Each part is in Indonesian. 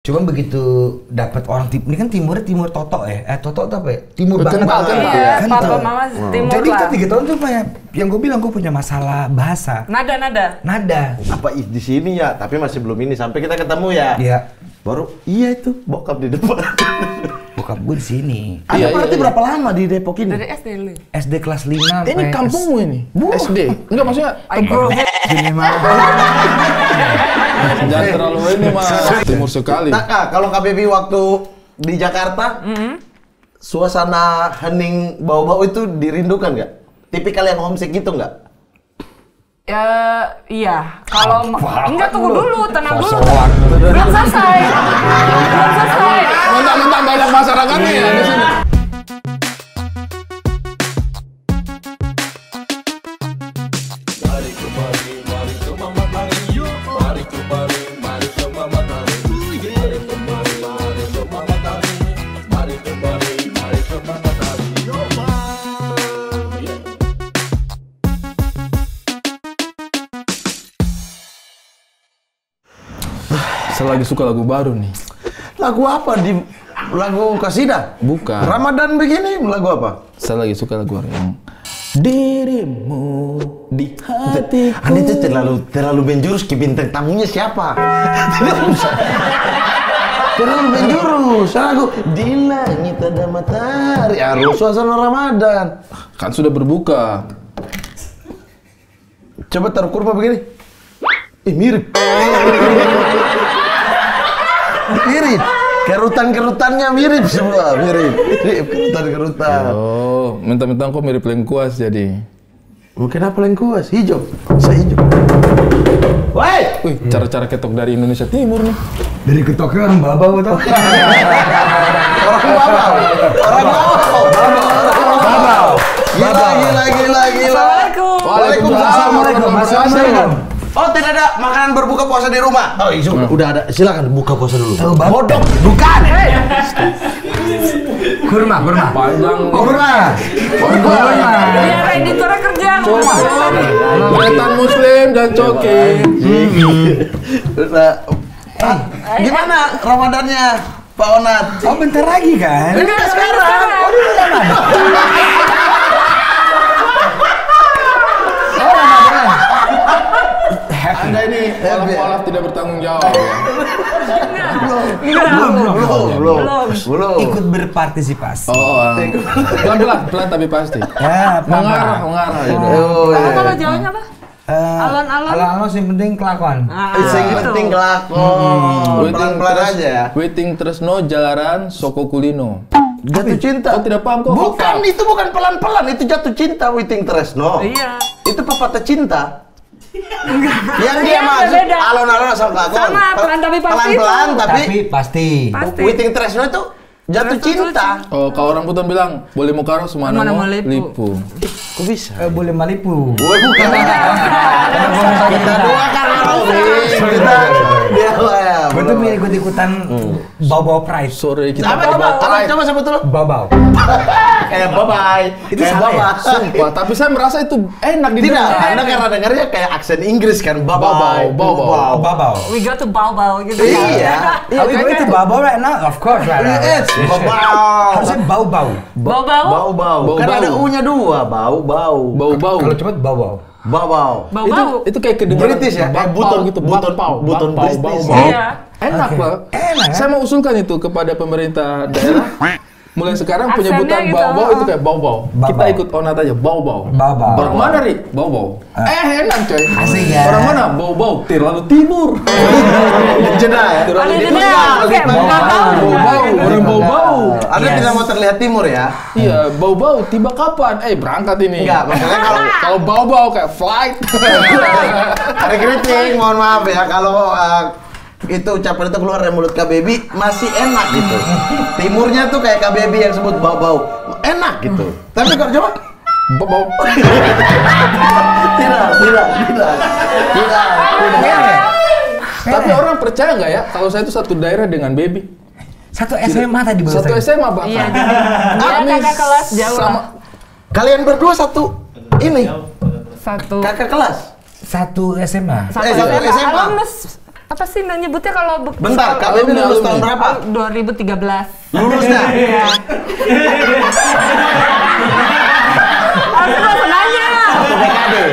Cuma begitu dapat orang timur, ini kan timurnya timur Toto ya? Toto itu apa ya? Timur banget. Iya, papa mama timur. Jadi kita 3 tahun tuh kayak yang gue bilang gue punya masalah bahasa. Nada. Apa di sini ya? Tapi masih belum ini sampai kita ketemu ya. Iya. Baru iya itu bokap di depan. Bokap gue di sini. Ada berarti berapa lama di Depok ini? Dari SD lu. SD kelas 5. Ini kampungmu ini? SD? Enggak maksudnya Gini mah. jangan terlalu ini mah timur sekali. Nah, kalau Kak Baby waktu di Jakarta, suasana hening bau-bau itu dirindukan nggak? Tipikal yang homesick gitu nggak? Ya, iya. Kalau enggak tunggu dulu, tenang dulu. Belum selesai. Mentang-mentang banyak masyarakatnya ya di sini. Saya lagi suka lagu baru nih. Lagu apa di lagu kasida? Bukan. Ramadan begini lagu apa? Saya lagi suka lagu yang dirimu di hatiku. Anda itu terlalu menjurus ke bintang tamunya siapa? Terlalu menjurus. Lagu di langit ada matahari. Harus suasana Ramadan. Kan sudah berbuka. Coba taruh kurma begini. Mirip. Mirip. Kerutan-kerutannya mirip semua, mirip kerutan-kerutan. Oh, mentang-mentang kok mirip lengkuas jadi. Mungkin apa lengkuas? Hijau. Saya hijau. Woi! Wih, cara-cara ketok dari Indonesia Timur nih. Dari ketoknya orang babau tuh. Babau. Gila. Waalaikumsalam. Oh, tidak ada makanan berbuka puasa di rumah. Oh, iya, udah ada. Silakan buka puasa dulu. Bodong. Bukan. Kurma. Panjang. Kurma. Biar editornya kerja. Kelihatan Muslim dan coki. Gimana Ramadannya, Pak Onat? Oh, bentar lagi kan? Ini udah sekarang. Oh, ini udah Ramadan. Anda ini malah tidak bertanggung jawab ya. Belum. Ikut berpartisipasi. Pelan tapi pasti. Ya, Mengarah gitu. Kalau jawabnya apa? Alon-alon yang penting kelakuan. Yang penting kelakon. Pelan-pelan aja ya. Waiting Tresno Jalaran Soko Kulino. Jatuh cinta. Kau tidak paham kok? Bukan, itu bukan pelan-pelan, itu jatuh cinta Waiting Tresno. Iya. Itu pepatah cinta. Yang dia masuk beda. alon-alon asal kelakon. Sama, pelan tapi pasti. Pelan-pelan tapi Pasti. Waiting Tresno itu jatuh cinta. Oh, kalau orang Buton bilang boleh mukaro semana mau lipu. Kok bisa? Boleh malipu. Bukan. Kita dua karena Robi. Dia ya. Betul biar ikut-ikutan bau-bau pride. Sore kita Coba sebut dulu. Bau-bau. Bye-bye. Itu salah ya? Sumpah, tapi saya merasa itu enak Tidak, didengar. Anda karena dengarnya kayak aksen Inggris kan. Bye-bye. Bau-bau. We go to bau-bau gitu. Iya. Kalau itu bau-bau right now, of course right now. Yes. Bau-bau. Harusnya bau-bau. Bau-bau? Bau-bau. Kan ada U-nya 2. Bau-bau. Bau-bau. Kalau cepet bau-bau. Bau-bau. Bau-bau? Itu kayak kedengaran British ya? Kayak bakpao buton gitu, buton bakpao, buton bakpao, British. bau-bau. Iya. Enak Oke. lah. Enak. Saya mau usulkan itu kepada pemerintah daerah. Mulai sekarang Aksennya penyebutan gitu. bau-bau itu kayak bau-bau. Bau-bau. Kita ikut onat aja, bau-bau. Bau-bau. Orang mana, Ri? Bau-bau. Enak coy. Asik ya. Orang mana? Bau-bau. Terlalu timur. Jeda ya? Terlalu Ada timur. jeda, oke, bau-bau. Bau-bau. Orang bau-bau. Anda Yes. tidak mau terlihat timur ya? Iya, bau-bau. Tiba kapan? Berangkat ini. Enggak, maksudnya Kalau bau-bau kayak flight. ada kritik, mohon maaf ya kalau itu ucapan itu keluar dari mulut Kak Baby masih enak gitu. Timurnya tuh kayak Kak Baby yang sebut bau-bau. Enak gitu. Tapi kalau coba Bau-bau. tidak. Tapi orang percaya nggak ya kalau saya itu satu daerah dengan Baby? Satu SMA tadi baru Satu SMA bahkan. Iya, dia kakak kelas jauh sama lah. Kalian berdua satu ini Satu. kakak kelas. Satu SMA. Satu satu SMA. Alumnus. Apa sih nyebutnya kalau bentar, KBB lulus tahun berapa? 2013. Lulusnya? Iya. Aku nanya. 1 dekade.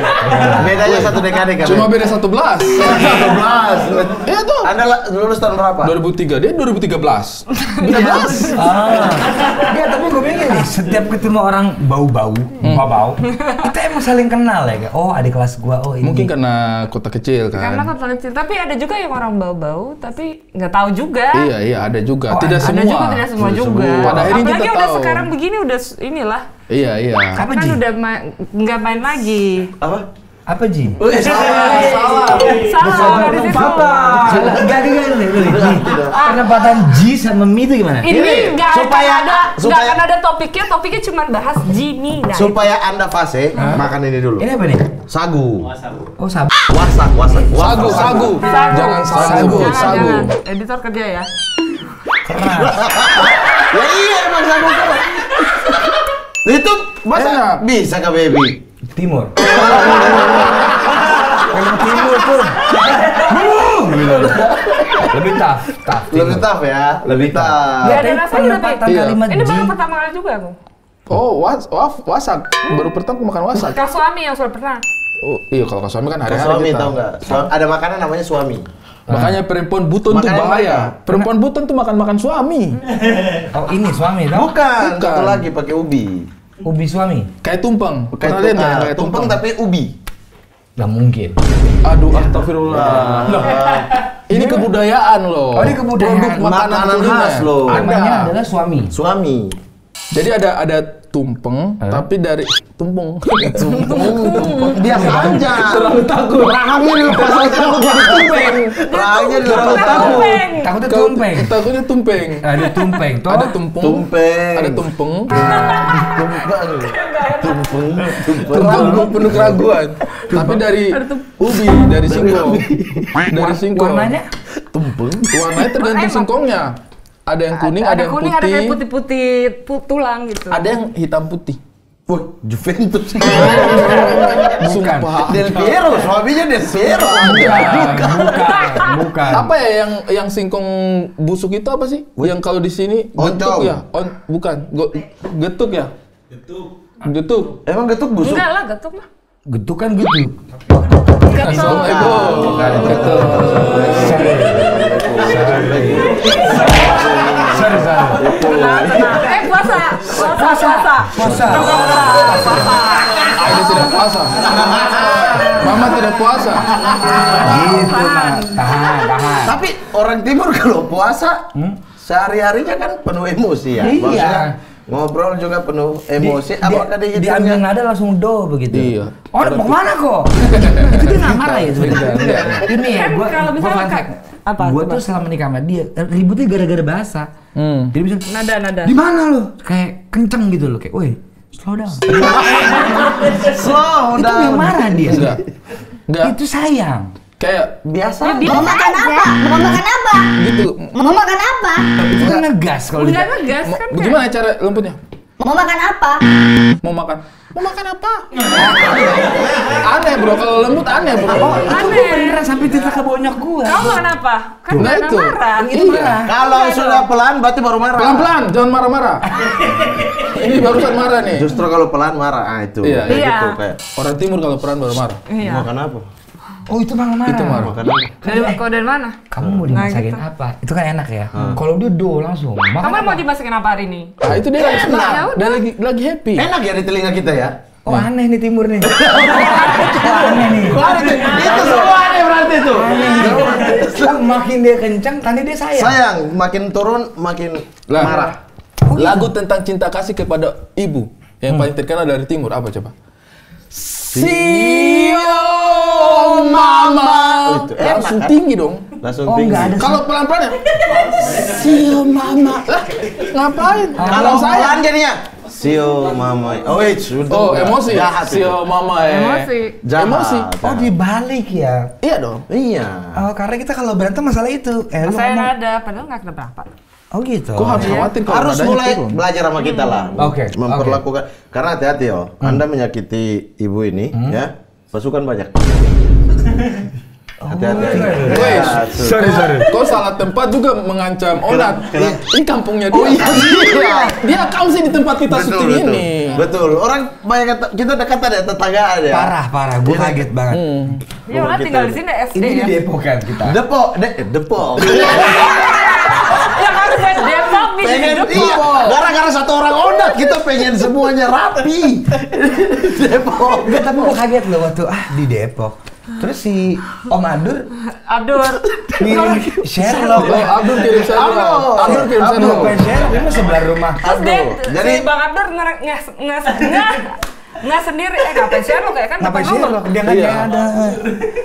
Bedanya 1 dekade kan? Cuma beda 11. 11. Iya tuh. Anda lulus tahun berapa? 2003, dia 2013. 13. Ya, tapi gue bingung nih, setiap ketemu orang bau-bau, kita emang saling kenal ya, kayak, oh adik kelas gua, oh ini. Mungkin karena kota kecil kan. Karena kota kecil, tapi ada juga yang orang bau-bau, tapi nggak tahu juga. Iya, ada juga. Oh, tidak ada semua. Ada juga tidak semua juga. Pada akhirnya Apalagi kita udah tahu. sekarang begini udah inilah. Iya. Apa, Kan Ji? udah nggak main lagi. Apa, Ji? Salah. Salah dari situ. Enggak. Penempatan Ji sama Mi itu gimana? Ini nggak supaya- akan ada topiknya cuma bahas Jimmy. Nah, Supaya Anda fase, makan ini dulu. Ini apa nih? Sagu. Oh, sabar. Wasak. Sagu. Jangan sagu. Jangan. Editor kerja ya. Ya iya emang sagu keras. Itu masa Enak. bisa Kak Baby? Timur. Memang timur tuh. Lebih tough. Lebih tough ya? Lebih tough. Nggak ada rasanya tapi. Penempatan Iya. kalimat Ini Ji. baru pertama kali juga aku. Oh, wasak. Baru pertama makan wasak. Kak suami yang sudah pernah. Oh, iya kalau ke suami kan hari-hari Suami kita. tahu nggak? Ada makanan namanya suami. Makanya perempuan buton tuh Makanya bahaya. Perempuan buton tuh makan suami. Oh, ini suami tau? Bukan. Bukan. Satu lagi pakai ubi. Ubi suami. Kayak tumpeng. Pernah lihat nggak kayak tumpeng tapi ubi. Gak mungkin. Aduh, astagfirullah. Loh, ini kebudayaan loh. Oh, ini kebudayaan. Produk makanan Makanan kuliner. khas loh. Namanya Ada. adalah suami. Suami. Jadi ada tumpeng, tapi dari tumpeng. Biasa aja. Terlalu takut. Rahangnya dilepas aja jadi tumpeng. Rahangnya dilepas takut. Takutnya tumpeng. Takutnya tumpeng. Ada tumpeng. Toh? Ada tumpeng. Tumpeng. Ada tumpeng. Tumpeng. Penuh keraguan. Tapi dari ubi, dari singkong. Dari singkong. Warnanya? Tumpeng. Warnanya tergantung singkongnya. Ada yang kuning, ada yang kuning, ada kayak putih-putih tulang gitu. ada yang hitam putih. Wah, Juventus. Sumpah. Del Piero, suaminya Del Piero. Bukan. Apa ya yang singkong busuk itu apa sih? Yang kalau di sini getuk Oncom. ya? Bukan, getuk ya? Getuk. Emang getuk busuk? Enggak lah, getuk mah. Getuk kan getuk. Assalamualaikum. Getuk. Sorry. Puasa. Ada tidak puasa. Mama tidak puasa. Gitu, Mak. Tahan. Tapi orang timur kalau puasa, sehari-harinya kan penuh emosi ya. Iya. Maksudnya, ngobrol juga penuh emosi. Apakah diambil dihitungnya? nada langsung do begitu. Iya. Oh, mau kemana kok? Itu dia nggak marah ya sebenarnya. Ini ya, Kan gua kalau misalnya fun fact. apa? Gua Coba. tuh selama nikah sama dia ributnya gara-gara bahasa. Jadi bisa Nada. di mana lu? Kayak kenceng gitu loh, kayak, woi, slow down. Slow Itu yang marah dia. Enggak. Itu sayang. Kayak Biasa. Mau makan apa? Mau makan apa? gitu. Mau makan apa? Itu kan ngegas kalau Enggak dia. ngegas kan. Gimana cara lembutnya? Mau makan apa? Mau makan apa? Aneh bro, kalau lembut aneh bro. Itu gua beneran sampai cerita ke bonyok gua. Kamu makan apa? Kan Nah, nggak itu. marah. Itu marah. Kalau sudah pelan berarti baru marah. Pelan-pelan, jangan marah-marah. Ini barusan marah nih. Justru kalau pelan marah. Ah itu. Iya. Kayak Iya. gitu kayak. Orang timur kalau pelan baru marah. Iya. Makan apa? Oh, itu marah-marah. Itu marah. Makan apa? Dari mana? Kamu mau dimasakin gitu. apa? Itu kan enak ya. Kalau dia do langsung. Makan Kamu apa? mau dimasakin apa hari ini? Ah itu dia lagi senang, Ya udah. dia lagi happy. Enak ya di telinga kita ya? Oh, aneh nih timur nih. Aneh nih. Itu semua aneh berarti tuh. Makin dia kencang, tadi dia sayang. Sayang, makin turun makin Lah. marah. Lagu tentang cinta kasih kepada ibu yang paling terkenal dari timur apa coba? Sio mama. Oh, itu enak, Langsung kan? tinggi dong. Langsung Oh, tinggi. nggak ada. Kalau pelan-pelan ya? Sio mama. Lah, ngapain? Kalau pelan jadinya Sio mama. Oh, sudah. Oh, emosi. Jahat itu. Sio mama Emosi. Jahat. Emosi. Oh, dibalik ya. Iya dong. Iya. Oh, karena kita kalau berantem masalah itu. Lu Saya ngomong. nada, padahal nggak kenapa-napa. Oh gitu. Kok harus khawatir kalau Harus nadanya mulai turun? belajar sama kita lah. Oke, Memperlakukan. Karena hati-hati Anda menyakiti ibu ini ya. Pasukan banyak. Hati-hati. Weh, Sorry. kau salah tempat juga mengancam Onat. Ini kampungnya dia. Oh iya. Dia akam sih di tempat kita syuting ini. Betul. Orang banyak kita dekat ya tetanggaan ya. Parah. Gue kaget banget. Iya, orang tinggal di sini SD Ini di ya. Depok kan kita. Depok. Yang harus main Depok di sini Pengen Depok. iya. Gara-gara satu orang Onat kita pengen semuanya rapi. Depok. Enggak, tapi gue kaget loh waktu di Depok. Terus si Om Adur Adur. ngirim Sherlock. Abdul kirim Sherlock. Abdul kirim Sherlock. Bukan Sherlock, ini sebelah rumah. Terus Jadi jadi Bang Adur nggak sendiri. Ngapain Sherlock ya kan? Kenapa depan rumah. Sherlock? Dia nggak Iya. ada.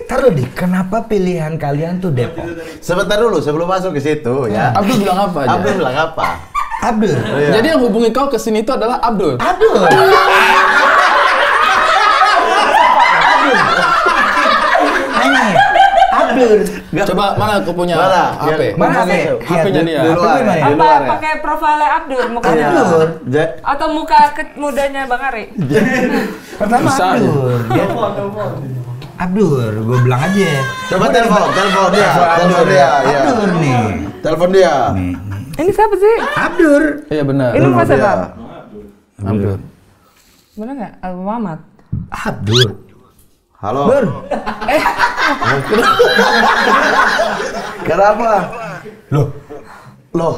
Taruh di, kenapa pilihan kalian tuh Depok? sebentar dulu sebelum masuk ke situ ya. Abdul bilang apa aja? Abdul bilang apa? Abdur. Jadi yang hubungi kau ke sini itu adalah Abdul. Abdur. Abdur. Coba mana kau punya Mana? HP? Mana HP? HP-nya dia. Di luar ya. Di Apa luar ya. pakai profile Abdur mukanya? Abdur. Atau muka mudanya Bang Ari? Pertama Bisa aja. Abdur. Dia Abdur, gue bilang aja. Coba telepon dia. Telepon dia. Iya. Abdur nih. Telepon dia. Ini siapa sih? Abdur. Iya benar. Ini Mas Dia. siapa? Abdul. Bener nggak? Abu Muhammad. Abdur. Halo. Bur. Kenapa? Loh.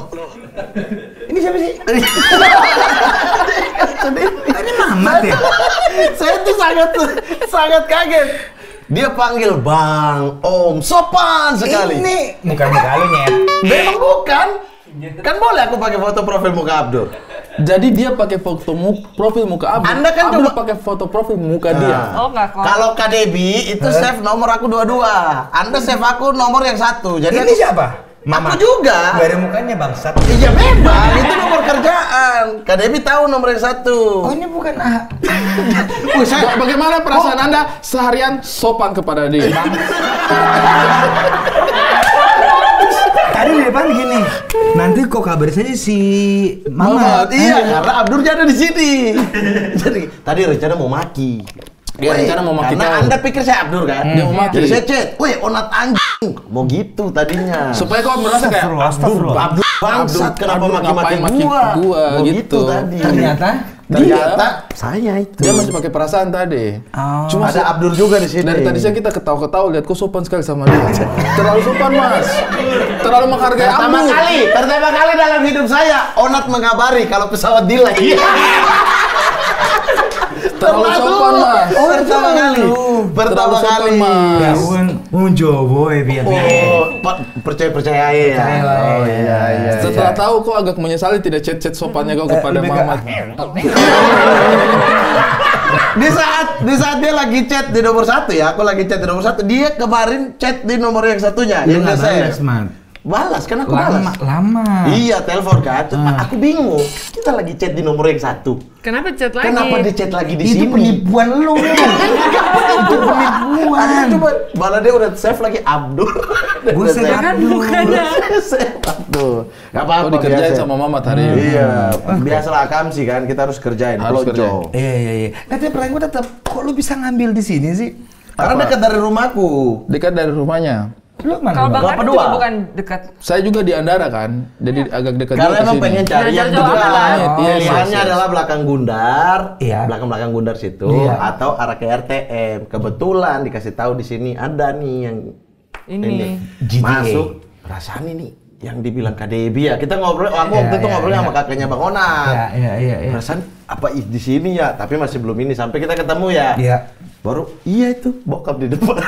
Ini siapa sih? Ini Mamat ya? Saya tuh sangat kaget. Dia panggil Bang, Om, sopan sekali. Ini bukan muka lu nyet. Memang bukan. Kan boleh aku pakai foto profil muka Abdul. Jadi dia pakai profil muka Abdul. Anda kan Abdul coba- pakai foto profil muka dia. Oh nggak kok. Kalau Kak Debi itu save nomor aku 22. Anda save aku nomor yang 1. Jadi Ini siapa? Aku juga. Gak ada mukanya bangsat. Iya memang, itu nomor kerjaan. Kak Debi tahu nomor yang 1. Oh ini bukan A. Bagaimana perasaan Anda seharian sopan kepada dia? Tadi di depan gini. Nanti kok kabar saja si Mamat. Mamat. Iya, karena Abdur ada di sini. Jadi tadi rencana mau maki. Dia rencana mau maki Karena kau. Anda pikir saya Abdur kan? Dia mau maki. Jadi saya chat, "Wih, Onat anjing." Mau gitu tadinya. Supaya kau merasa kayak Astagfirullah. Abdur bangsat, kenapa Abdur maki-maki ngapain maki gua? gua, Mau gitu. tadi. Ternyata saya itu. Dia masih pakai perasaan tadi. Oh. Cuma ada Abdur juga di sini. dari tadi saya kita ketawa-ketawa lihat kok sopan sekali sama dia. Terlalu sopan Mas. Terlalu menghargai pertama kali dalam hidup saya Onat mengabari kalau pesawat delay. Terlalu sopan Mas. Oh, pertama kali. Pertama Terlalu sopan, kali. Mas. Ya un Jowo ya biar. Oh, percaya ya. Oh iya. Setelah tahu kok agak menyesali tidak chat-chat sopannya kau kepada lebih Mamat. Di saat dia lagi chat di nomor 1 ya, aku lagi chat di nomor 1, dia kemarin chat di nomor yang satunya. Lu Yang nggak saya balas, Man. balas kan aku balas. Lama. Iya, telepon kan. Aku bingung. Kita lagi chat di nomor yang 1. Kenapa chat lagi? Kenapa di chat lagi di Itu sini? penipuan lu. Itu penipuan. Aku coba, malah dia udah save lagi Abdur. Gue save Kan mukanya. Save Abdur. Gak Kau apa-apa. dikerjain biasa. sama Mamat hari ini. Iya, biasalah Akamsi kan, kita harus kerjain. Harus Projo. Iya. Tapi pertanyaan gue tetap, kok lu bisa ngambil di sini sih? Karena dekat dari rumahku. Dekat dari rumahnya. Lu mana? Kalau Bang Kelapa Ari dua. juga bukan dekat. Saya juga di Andara kan, jadi agak dekat Karena juga ke emang sini. pengen cari yang Jauh-jauh dekat. amat. Iya, Pilihannya iya. adalah belakang Gundar, Iya. belakang Gundar situ, Iya. atau arah ke RTM. Kebetulan dikasih tahu di sini ada nih yang Ini. GTA. masuk. Perasaan ini yang dibilang KDB ya. Kita ngobrol, aku waktu itu Iya, ngobrol iya. sama kakaknya Bang Onat. Iya. Perasaan apa di sini ya? Tapi masih belum ini. Sampai kita ketemu ya. Iya. Baru iya itu bokap di depan.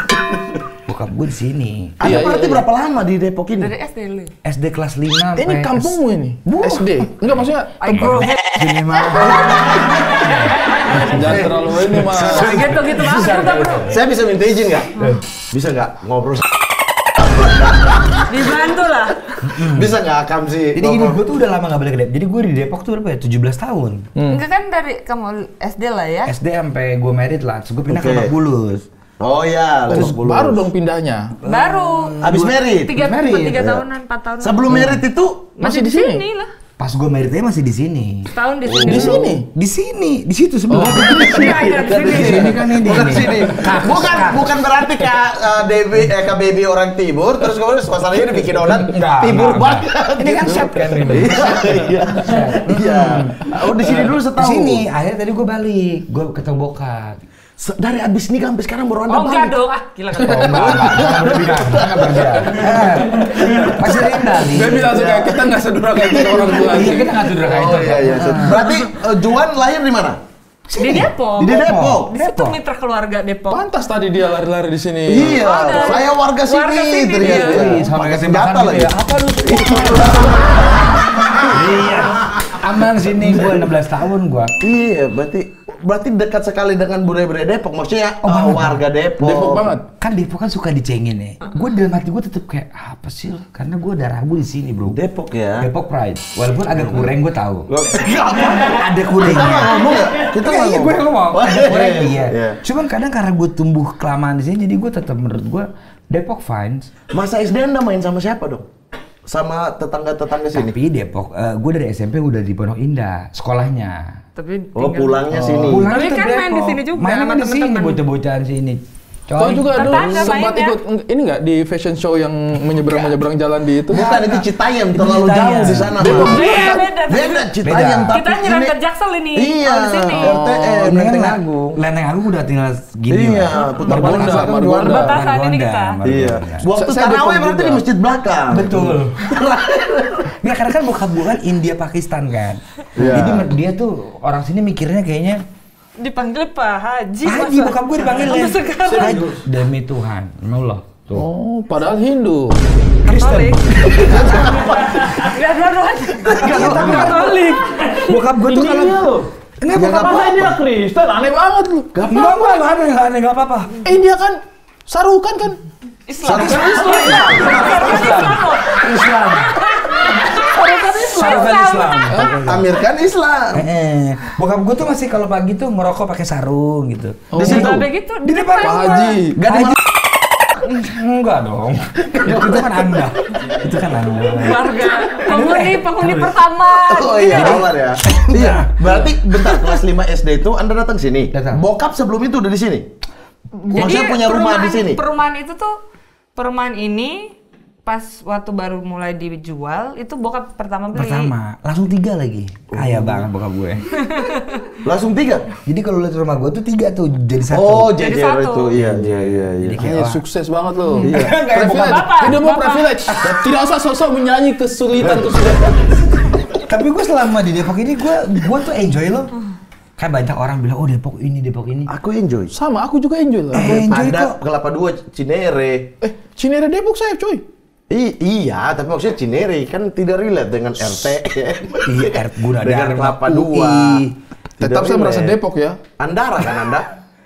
Bokap gue di sini. Ada Iya, berarti iya. berapa lama di Depok ini? Dari SD lu. SD kelas 5 Ini kampungmu ini? SD? Enggak maksudnya Bro. Sini mah. jangan terlalu ini Mas. Gitu banget kita, Bro. Saya bisa minta izin nggak? Bisa nggak ngobrol? Dibantu lah. Bisa nggak Akam sih? Jadi gini, gue tuh udah lama gak balik ke Depok. Jadi gue di Depok tuh berapa ya? 17 tahun. Enggak kan dari kamu SD lah ya. SD sampai gue married lah. Terus gue pindah Oke. ke Lebak Bulus. Oh iya, Terus Lebak Bulus. baru dong pindahnya. Baru. Abis married? 3 Married. tahunan, 4 tahunan. Sebelum merit itu masih di sini lah. Pas gue meritnya masih di sini. Tahun di sini. Di sini? Di sini, di situ sebelah. Iya, di Ini kan ini. Bukan sini. Bukan berarti Kak Baby orang timur terus kemudian suasananya dibikin donat timur banget. Ini kan chef kan ini. Iya. Oh, di sini dulu Di setahun. sini, akhirnya tadi gue balik, gue ketemu bokap. Dari abis nikah sampai sekarang baru Anda Oh enggak balik. dong, gila kan. Masih ada yang balik. Baby langsung kayak kita nggak sedurhaka itu ke orang tua. Iya, kita nggak durhaka itu. Iya. Berarti Juan lahir di mana? Di Depok. Di Depok. Di situ mitra keluarga Depok. Pantas tadi dia lari-lari di sini. Iya, Ada. saya warga sini ternyata. iya. Sampai Pakai kesembahan senjata gitu lagi. ya. Apa lu? Iya. Aman sini, gue 16 tahun gue. Iya, berarti dekat sekali dengan budaya-budaya Depok. Maksudnya warga Depok. Depok banget. Kan Depok kan suka dicengin ya. Gue dalam hati gue tetep kayak apa sih? Karena gue darah gue di sini bro. Depok ya. Depok Pride. Walaupun agak kurang gue tahu. Ada Kita kurangnya. nggak ngomong ya? Kita nggak Iya, gue ngomong. Ada kurang iya. Iya. Cuman kadang karena gue tumbuh kelamaan di sini, jadi gue tetap menurut gue Depok fine. Masa SD Anda main sama siapa dong? Sama tetangga-tetangga sini? Tapi Depok, gue dari SMP udah di Pondok Indah sekolahnya. Tapi Oh, pulangnya sini. Pulang Tapi tetap kan main di Depok. sini juga Main sama di sini, teman-teman. bocah-bocahan sini. Kau juga dulu Tetangga sempat mainnya. ikut ini nggak di fashion show yang menyeberang jalan di itu? Bukan, itu Citayam, terlalu Citayam. jauh di sana. Depok. Bang. Iya, beda. Beda, Citayam Beda. tapi Kita nyeram ini- ke Jaksel ini. Iya, Kalau di sini. RTM, Lenteng Agung. Lenteng Agung udah tinggal gini. Iya, lah. putar Margonda, balik kan Margonda. Juanda. Batasan ini kita. Iya. Waktu Saya tarawih Depok berarti juga. di masjid belakang. Betul. Nggak, karena kan bokap gue kan India Pakistan kan. Iya. Jadi dia tuh orang sini mikirnya kayaknya Dipanggil Pak Haji. Haji, masa? bokap gue dipanggil Sampai ya. sekarang. Haji. Demi Tuhan, Allah. Tuh. Oh, padahal Hindu. Katolik. Enggak dua-duanya. Katolik. Bokap gue tuh kalau enggak bokap gue dia Kristen? Aneh banget lu. enggak aneh, enggak apa-apa. Dia kan sarukan kan? Islam. Islam. Sarukan Islam. Amir kan Islam. Bokap gue tuh masih kalau pagi tuh merokok pakai sarung gitu. Oh. Di situ. Sampai gitu. Di depan Pak rumah. Haji. Gak di mana? Enggak dong. Itu kan Anda. Itu kan Anda. Warga penghuni pertama. Oh iya, Omar ya. Iya, berarti bentar kelas 5 SD itu Anda datang sini. Datang. Bokap sebelum itu udah di sini. Maksudnya punya rumah di sini. Perumahan itu tuh, perumahan ini pas waktu baru mulai dijual itu bokap pertama beli. Pertama, langsung 3 lagi. Kaya banget bokap gue. Langsung 3. Jadi kalau lihat rumah gue tuh 3 tuh jadi 1. Oh, Jadi jejer satu. itu. Iya. Jadi kayak Kayaknya sukses banget lo. Iya. Privilege. Bapak, Hidup mau Bapak. privilege. Tidak usah sosok menyanyi kesulitan. Tapi gue selama di Depok ini gue tuh enjoy loh. Kan banyak orang bilang, oh Depok ini. Aku enjoy. Sama, aku juga enjoy lah. Enjoy Ada kok. Kelapa 2 Cinere. Cinere Depok saya coy. Iya, tapi maksudnya Cinere kan tidak relate dengan RT. Iya, Guna dengan Dharma, Kelapa 2. UI. Tetap saya merasa Depok ya. Andara kan Anda?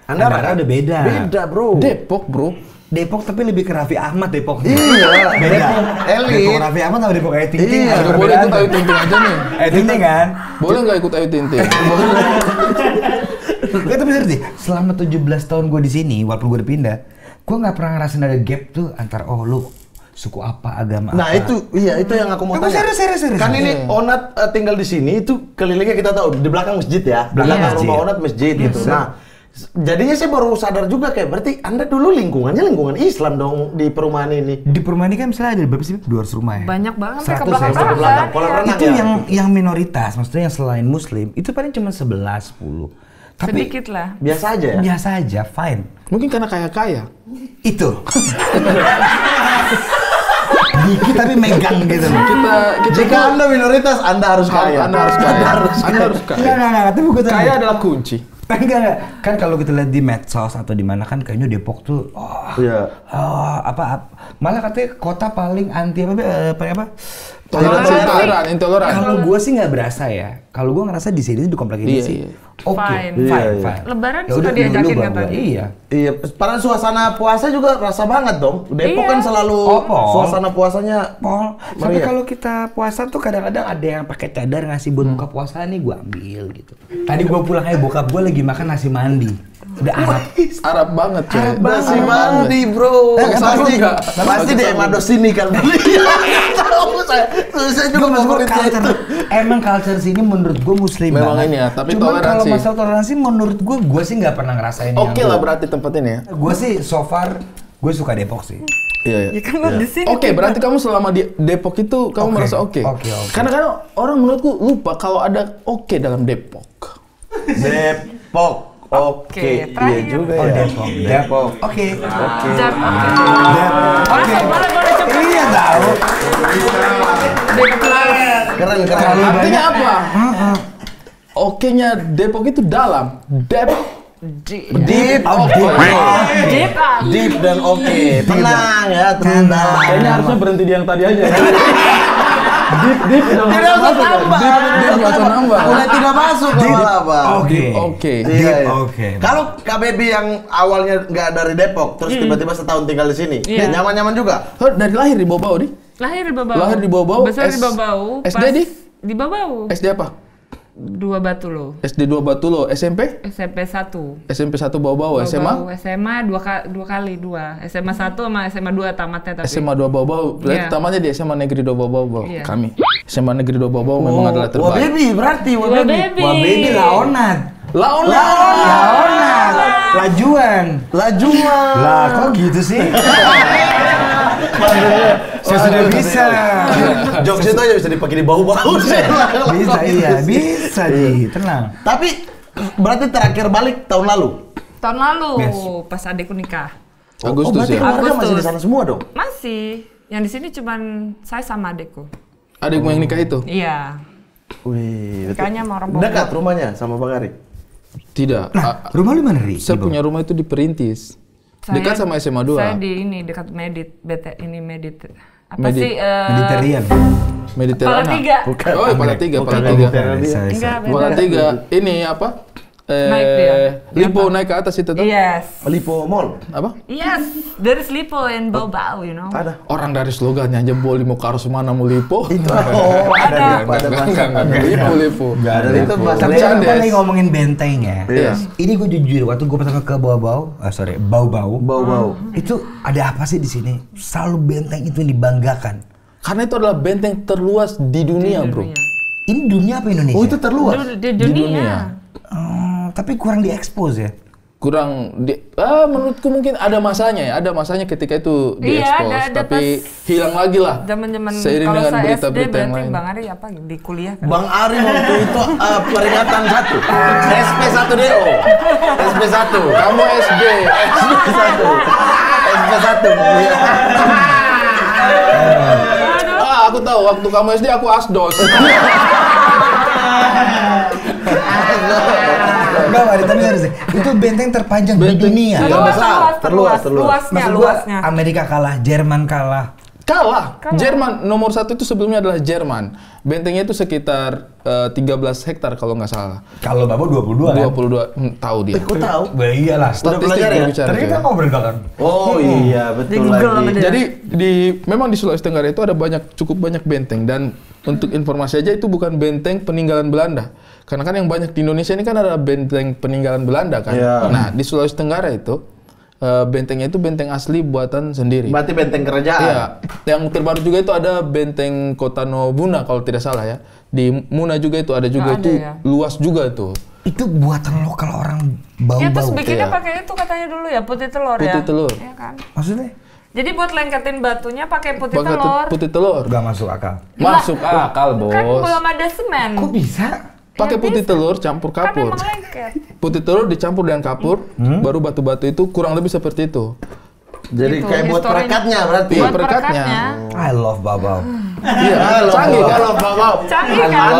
Andara kan? udah beda. Beda, Bro. Depok bro. Depok tapi lebih ke Raffi Ahmad Depok. Iya, beda. Depok elit. Depok Raffi Ahmad sama Depok Ayu Ting Ting. Iya. Ada Boleh perbedaan ikut Ayu tuh. Ting Ting aja nih. Ayu Ting Ting kan? Boleh nggak ikut Ayu Ting Ting? Gak tapi bener sih, selama 17 tahun gue di sini, walaupun gue udah pindah, gue nggak pernah ngerasain ada gap tuh antara lu suku apa, agama Nah apa. itu yang aku mau Aku tanya. serius. Kan ini Onat tinggal di sini itu kelilingnya kita tahu di belakang masjid ya. Belakang Belakang masjid. rumah Onat masjid gitu. Nah, jadinya saya baru sadar juga kayak berarti Anda dulu lingkungannya lingkungan Islam dong di perumahan ini. Di perumahan ini kan misalnya ada berapa sih? 200 rumah ya? Banyak banget sampai ke 100 ya, belakang sampai ke sana. belakang. Kolam renang Itu ya? yang minoritas, maksudnya yang selain muslim, itu paling cuma 11, 10. Tapi Sedikit lah. Biasa aja ya. biasa aja, fine. Mungkin karena kaya-kaya. Itu. Dikit tapi megang gitu loh. Kita Jika Anda minoritas, Anda harus kaya. Anda harus kaya. Anda harus kaya. Enggak, tapi gue tuh Kaya adalah kunci. Enggak. Kan kalau kita lihat di medsos atau di mana kan kayaknya Depok tuh Iya. malah katanya kota paling anti apa? Intoleran. Kalau gue sih nggak berasa ya. Kalau gue ngerasa di sini di komplek ini Iya, sih. iya. Oke, Fine. Iya. Lebaran Ya suka udah, diajakin dulu katanya. gua. Iya. Iya, padahal suasana puasa juga rasa banget dong. Depok Iya. kan selalu Pol. suasana puasanya Pol, sampai Meriah. kalau kita puasa tuh kadang-kadang ada yang pakai cadar ngasih buat buka puasa nih gue ambil gitu. Tadi gue pulang aja bokap gue lagi makan nasi mandi. Udah Arab. Arab banget coy. nasi mandi, bro. Pakai sarung Pasti nggak? pasti di Emados sini kan. Saya juga favoritnya itu. Emang culture sini menurut gue muslim Memang banget. ini ya, tapi Cuman kalau toleransi. masalah toleransi menurut gue sih nggak pernah ngerasain. Oke lah berarti tempat ini ya. Gue sih so far gue suka Depok sih. Iya, Ya kan lo di sini. Oke, berarti kamu selama di Depok itu kamu Oke. merasa oke. Oke. Karena kan orang menurutku lupa kalau ada oke dalam Depok. Depok. Oke, iya terakhir. juga Oh ya. Depok. Depok. Oke. Jam. Boleh coba. Iya tahu. Keren. Artinya apa? Oke-nya Depok itu dalam. Deep. Deep ah. Deep dan oke. Tenang ya, tenang. Kayaknya harusnya berhenti di yang tadi aja. Deep Tidak usah tambah. Deep nggak usah nambah. Udah tidak masuk apa. Oke. Oke. Iya, iya. Oke. Kalau KBB yang awalnya nggak dari Depok, terus tiba-tiba setahun tinggal di sini, Iya. nyaman-nyaman juga. Oh, dari lahir di Bau-Bau nih? Lahir di Babau. Lahir di Bau-Bau, Besar di S- Babau. SD pas di? Di Babau. SD apa? 2 Batu lo. SD 2 Batulo, SMP? SMP 1. SMP 1 Bau-Bau, SMA? SMA dua kali. SMA 1 sama SMA 2 tamatnya tapi. SMA 2 Bau-Bau, berarti Iya. tamatnya di SMA Negeri 2 Bau-Bau. Iya. Kami. SMA Negeri 2 Bau-Bau memang adalah Wah terbaik. baby berarti, wah baby. Wah baby laonat. Laonat. Lajuan. Lajuan. Lah kok gitu sih? Saya sudah bisa. Jokes itu aja bisa dipakai di bau-bau. Bisa iya, bisa Ji. Tenang. Tapi berarti terakhir balik tahun lalu. Tahun lalu Yes. pas adikku nikah. Agustus berarti ya? keluarga masih di Agustus. sana semua dong. Masih. Yang di sini cuman saya sama adikku. Adikmu yang nikah itu? Iya. Wih, Nikahnya sama orang Bogor. dekat rumahnya sama Bang Ari. Tidak. Nah, rumah lu mana Ri? Saya punya rumah itu di Perintis. Dekat sama SMA 2. Saya di ini dekat Medit, Medit. Apa Medit. sih? Mediterranean. Mediterana. Pala tiga. Bukan. Oh, Pala 3, Bukan Pala 3. Mediterania. Enggak, beda. Pala 3. Ini apa? Naik dia. Lipo naik ke atas itu tuh. Yes. Lipo Mall. Apa? Yes. There is Lipo in Bau-Bau, you know. Ada. Orang dari slogannya aja boli mau karo semana mau lipo. Itu oh, ada Enggak. Lipo. Ada itu bahasa Tapi Leon. kan lagi ngomongin benteng ya. Iya. Ini gue jujur, waktu gue pertama ke Bau-Bau, Bau-Bau, Bau-bau. itu ada apa sih di sini? Selalu benteng itu yang dibanggakan. Karena itu adalah benteng terluas di dunia, bro. Ini dunia apa Indonesia? Oh, itu terluas. Di Di dunia. dunia. Tapi kurang diekspos ya. Kurang menurutku mungkin ada masanya ya. Ada masanya ketika itu Iya, diekspos, ada tapi pas hilang lagi lah. Zaman-zaman Seiring kalau dengan saya SD berita-berita yang berarti lain. Bang Ari apa di kuliah kan? Bang Ari waktu itu peringatan 1. SP1DO. SP1. Kamu SD. SP1. SP1. Aku tahu waktu kamu SD aku asdos. Enggak, Mari, tapi harus deh. Itu benteng terpanjang di dunia. Iya. Terluas. Luasnya, Maksud gua, luasnya. Amerika kalah, Jerman kalah. Kalah. Jerman nomor 1 itu sebelumnya adalah Jerman. Bentengnya itu sekitar 13 hektar kalau nggak salah. Kalau Bapak 22 kan? 22 tahu dia. Kok tahu? Bah, iyalah. Statistik belajar ya? berbicara. Tadi kita cuy. ngobrol kan. Oh iya, betul Di Google sama lagi. dia. Jadi memang di Sulawesi Tenggara itu ada cukup banyak benteng, dan untuk informasi aja itu bukan benteng peninggalan Belanda. Karena kan yang banyak di Indonesia ini kan ada benteng peninggalan Belanda kan. Iya. Nah, di Sulawesi Tenggara itu bentengnya itu benteng asli buatan sendiri. Berarti benteng kerajaan. Iya, yang terbaru juga itu ada benteng Kota Nobuna kalau tidak salah ya. Di Muna juga itu ada juga Ada itu ya? luas juga tuh. Itu buatan lokal orang Ya terus Bau-Bau. bikinnya Iya. pakai itu katanya dulu ya putih telur ya. Putih telur. Iya kan. Maksudnya? Jadi buat lengketin batunya pakai putih Pakai telur. putih telur. Gak masuk akal. Masuk akal, Bos. Kan belum ada semen. Kok bisa? Pakai Ya, putih bisa. telur campur Kan kapur. memang lengket. Putih telur dicampur dengan kapur, baru batu-batu itu kurang lebih seperti itu. Jadi Itu, kayak buat historinya. perekatnya berarti. Iya, Buat perekatnya. I love Bau-Bau. Iya, Halo, canggih kan? halo, Bau-Bau. Canggih kan?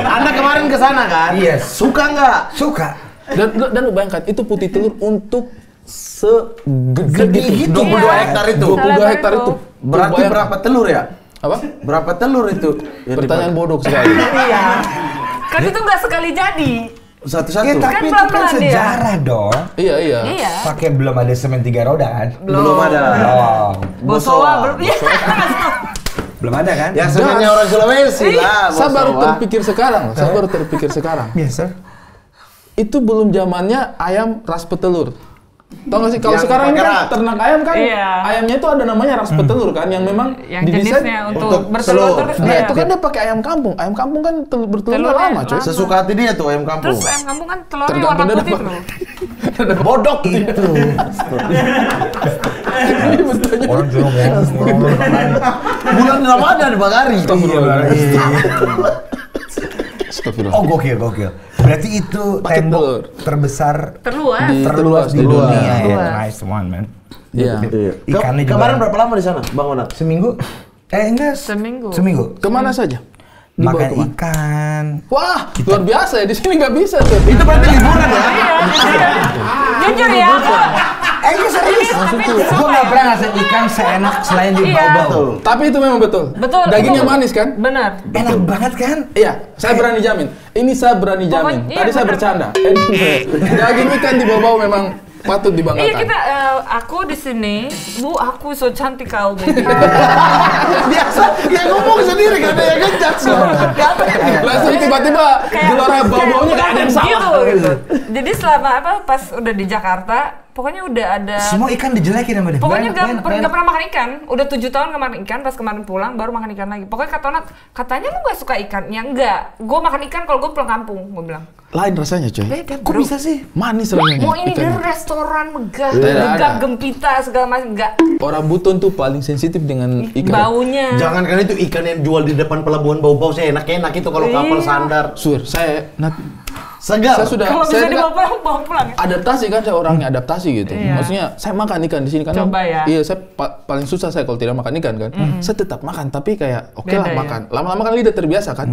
Anda kemarin ke sana kan? Yes. Suka nggak? Suka. Dan lu bayangkan itu putih telur untuk segede Gede gitu. gitu. 22 Iya. hektar itu. 22 hektar itu. Berarti Bayangkan. berapa telur ya? Apa? Berapa telur itu? Yang Pertanyaan dipakai? bodoh sekali. Iya. Kan itu nggak sekali jadi. Satu-satu. Ya, tapi Kan itu kan pelan-pelan dia. sejarah dong. Iya, iya. Iya. Pakai belum ada semen 3 roda kan? Belum ada. Oh, Bosowa belum. Iya. belum ada kan? Ya sebenarnya orang Sulawesi lah. Saya baru Bosowa. terpikir sekarang. Saya baru terpikir sekarang. Yes, sir. Itu belum zamannya ayam ras petelur. Tau gak sih, kalau Yang sekarang ini pakai kan rak. ternak ayam kan, Iya. ayamnya itu ada namanya ras petelur kan, yang memang Yang didesain. jenisnya untuk untuk bertelur telur. terus Nah dia. itu kan dia pakai ayam kampung. Ayam kampung kan bertelur Telurnya lama coy. lama. Sesuka hati dia tuh ayam kampung. Terus ayam kampung kan telurnya Tergantung warna dia putih dapat. tuh. Bodok Itu. Ini betulnya. Orang cuma ngomong. Bulan Ramadan Bang Ari. Astagfirullah. Oh gokil. Berarti itu Pakai tembok telur. terbesar Terluas. terluas di Terluas. dunia ya. Terluas. Nice one man. Iya. Ikannya juga. Kemarin berapa lama di sana, Bang Onat? Seminggu? Enggak. Seminggu. Seminggu. Kemana saja? Dibawa Makan kemana? ikan. Wah, luar biasa ya. Di sini nggak bisa tuh. Itu berarti liburan ya? Jujur ya. Enggak serius. Gue nggak pernah ngasih ikan seenak selain di Iya. bau-bau. Tapi itu memang betul. Betul. Dagingnya betul. manis kan? Benar. Enak banget kan? Iya, saya berani jamin. Ini saya berani jamin. Pokoknya- Tadi iya, saya benar. bercanda. Daging ikan di bawah memang patut dibanggakan. Iya kita, aku di sini, Bu, aku so cantik kau baby. Biasa dia ngomong sendiri gak ada yang ngejat Langsung tiba-tiba gelora bau-baunya gak ada yang salah. Gitu. Jadi selama pas udah di Jakarta, pokoknya udah ada. Semua ikan dijelekin sama dia. Pokoknya Banyak. nggak pernah makan ikan. Udah 7 tahun nggak makan ikan. Pas kemarin pulang baru makan ikan lagi. Pokoknya kata Onat, katanya lu nggak suka ikan. Ya enggak. Gue makan ikan kalau gue pulang kampung. Gue bilang. Lain rasanya coy. Beda Kok bro. bisa sih? Manis rasanya. Mau ini ikannya. dari restoran megah, Tidak megah ada. gempita segala macam enggak. Orang Buton tuh paling sensitif dengan ikan. Baunya. Jangankan itu ikan yang jual di depan pelabuhan bau-bau saya enak-enak itu kalau kapal Iya. sandar. Swear, saya Segar. saya sudah Kalau bisa saya dibawa kan pulang, bawa pulang ya. adaptasi kan, saya orangnya adaptasi gitu. Iya. Maksudnya saya makan ikan di sini karena Coba ya. iya saya paling susah saya kalau tidak makan ikan kan. Saya tetap makan tapi kayak oke lah Beda ya. makan. Lama-lama kan lidah terbiasa kan.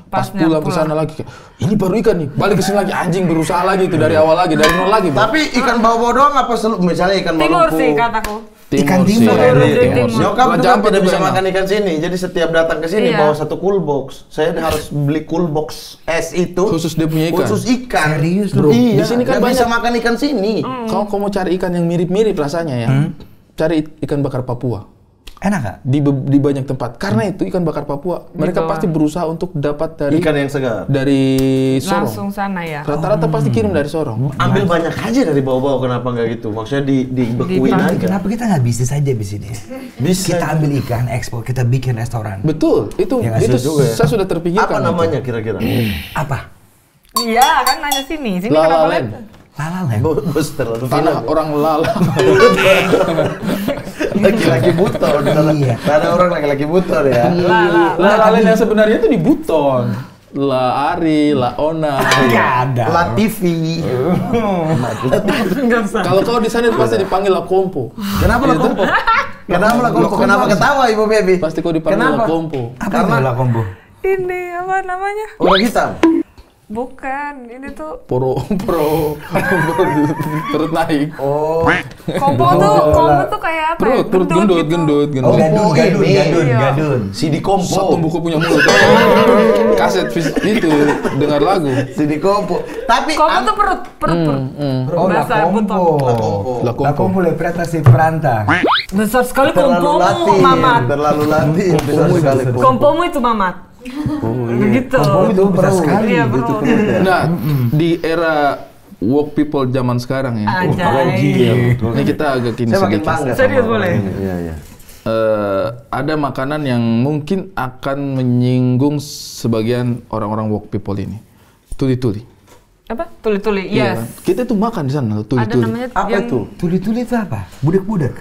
Pas Pas pulang ke sana lagi kayak, ini baru ikan nih. Balik ke sini lagi anjing berusaha lagi itu dari awal lagi dari nol lagi. Bro. Tapi ikan bau-bau doang apa misalnya ikan Timur Maluku? sih kataku. Ikan sih. timur ya, Timur. Nyokap Lah, juga jampi tidak juga bisa enak. makan ikan sini, jadi setiap datang ke sini Iya. bawa satu cool box. Saya harus beli cool box es itu Khusus dia punya ikan. Khusus ikan. Serius, Bro? Iya, Di sini kan nggak bisa banyak. makan ikan sini. Kalau mau cari ikan yang mirip-mirip rasanya ya, cari ikan bakar Papua. Enak gak? Di banyak tempat. Karena itu ikan bakar Papua, mereka Dibawa. pasti berusaha untuk dapat dari Ikan yang segar. dari Langsung Sorong. sana ya. Rata-rata pasti kirim dari Sorong. Ambil banyak aja dari bawah-bawah, kenapa nggak gitu? Maksudnya dibekuin Dipakai. aja. Kenapa kita nggak bisnis aja di sini? Bisa. Kita ambil ikan, ekspor, kita bikin restoran. Betul, itu Ya, itu hasil juga ya. saya sudah terpikirkan. Apa itu. namanya kira-kira? Apa? Iya kan nanya sini. Sini La La kenapa Land. lihat? Lalalen. Bos terlalu Tanah film. orang lala. Laki-laki buton. Iya. Ada orang laki-laki buton ya. La Land yang sebenarnya itu di Buton. La Ari, La Ona. Nggak ada. La TV. Kalau kau di sana pasti dipanggil La Kompo. Kenapa lah kompo? Kenapa lah kompo? Kenapa ketawa Ibu Baby? Pasti kau dipanggil La Kompo. Apa itu lah kombo? Ini apa namanya? Orang hitam. Bukan, ini tuh Pro perut naik. Oh. kompo tuh kayak apa ya? Perut gendut. Oh, gadun, Iya. gadun. CD kompo. Satu buku punya mulut. Kaset itu dengar lagu. CD kompo. Tapi Kompo tuh perut. Oh, la Bahasa kombo. Buton. La La kombo le preta si pranta. Besar sekali terlalu kompomu, latih. Mamat. Terlalu latih. Besar sekali. Kompomu itu Mamat. Begitu. Kombo itu besar sekali. Iya, bro. Nah, di era woke people zaman sekarang ya. Anjay. Ini kita agak kini Saya makin sedikit. bangga. Serius sama boleh? orang ini. Iya, iya. Ada makanan yang mungkin akan menyinggung sebagian orang-orang woke people ini. Tuli-tuli. Apa? Tuli-tuli. Iya Yes. kan? Kita tuh makan di sana Ada tuli-tuli. namanya Apa yang itu? Tuli-tuli itu apa? Budak-budak.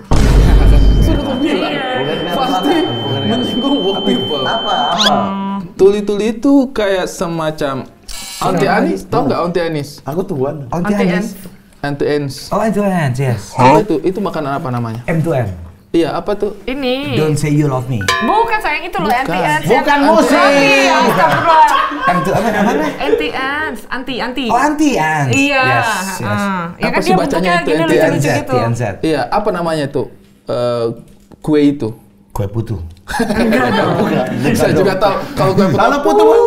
Pasti menyinggung woke people. Apa? Tuli-tuli itu kayak semacam anti anis, tau nggak anti anis? Aku tuan. Onti Anti Anis. Anti anis. Oh, Anti Anis, yes. Apa itu? Itu makanan apa namanya? M to M. Iya, apa tuh? ini. Don't say you love me. Bukan sayang itu loh, Bukan. anti-ants. Bukan yang- musik. Astagfirullah. M to M apa namanya? Anti-ants, anti. Oh, Anti Ants. Iya. Yes, yes. Ya Apa kan sih dia bacanya bentuknya itu, gini anti-ants? lucu-lucu TNZ, gitu. TNZ. Iya, apa namanya itu? Kue itu. Kue putu. Saya juga tahu kalau kue Kalau putu gitu.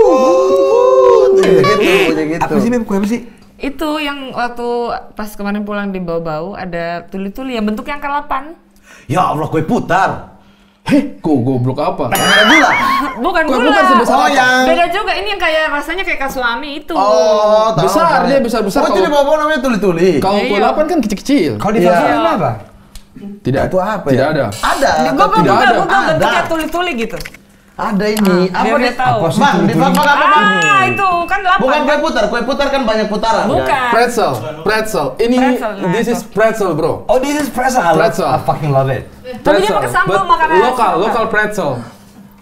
Apa sih, Beb? Kue apa sih? Itu yang waktu pas kemarin pulang di Bau-Bau ada tuli-tuli yang bentuknya angka 8. Ya Allah, kue putar. Kok goblok apa? Ada gula. Bukan Kue gula. bukan sebesar Oh, yang Beda juga, ini yang kayak rasanya kayak kasuami itu. Oh, tahu. Besar, dia besar-besar. Oh, itu di bawah namanya tuli-tuli. Kalau kue Iya. 8 kan kecil-kecil. Kalau di Iya. Vaseline apa? Tidak. Itu apa Tidak ya? ada. Ada. Gue tapi tidak ada. bentuknya Ada. tuli-tuli gitu. Ada ini. Biar Apa dia nih? tahu. Apa sih Bang, di tuli-tuli? Fakfak apa Bang? Itu kan 8. Bukan kue putar kan banyak putaran. Bukan. Pretzel. Ini Pretzel, nah this itu. is pretzel, bro. Oh, this is pretzel. Pretzel. I fucking love it. Tapi dia pakai sambal But makan aja. lokal pretzel.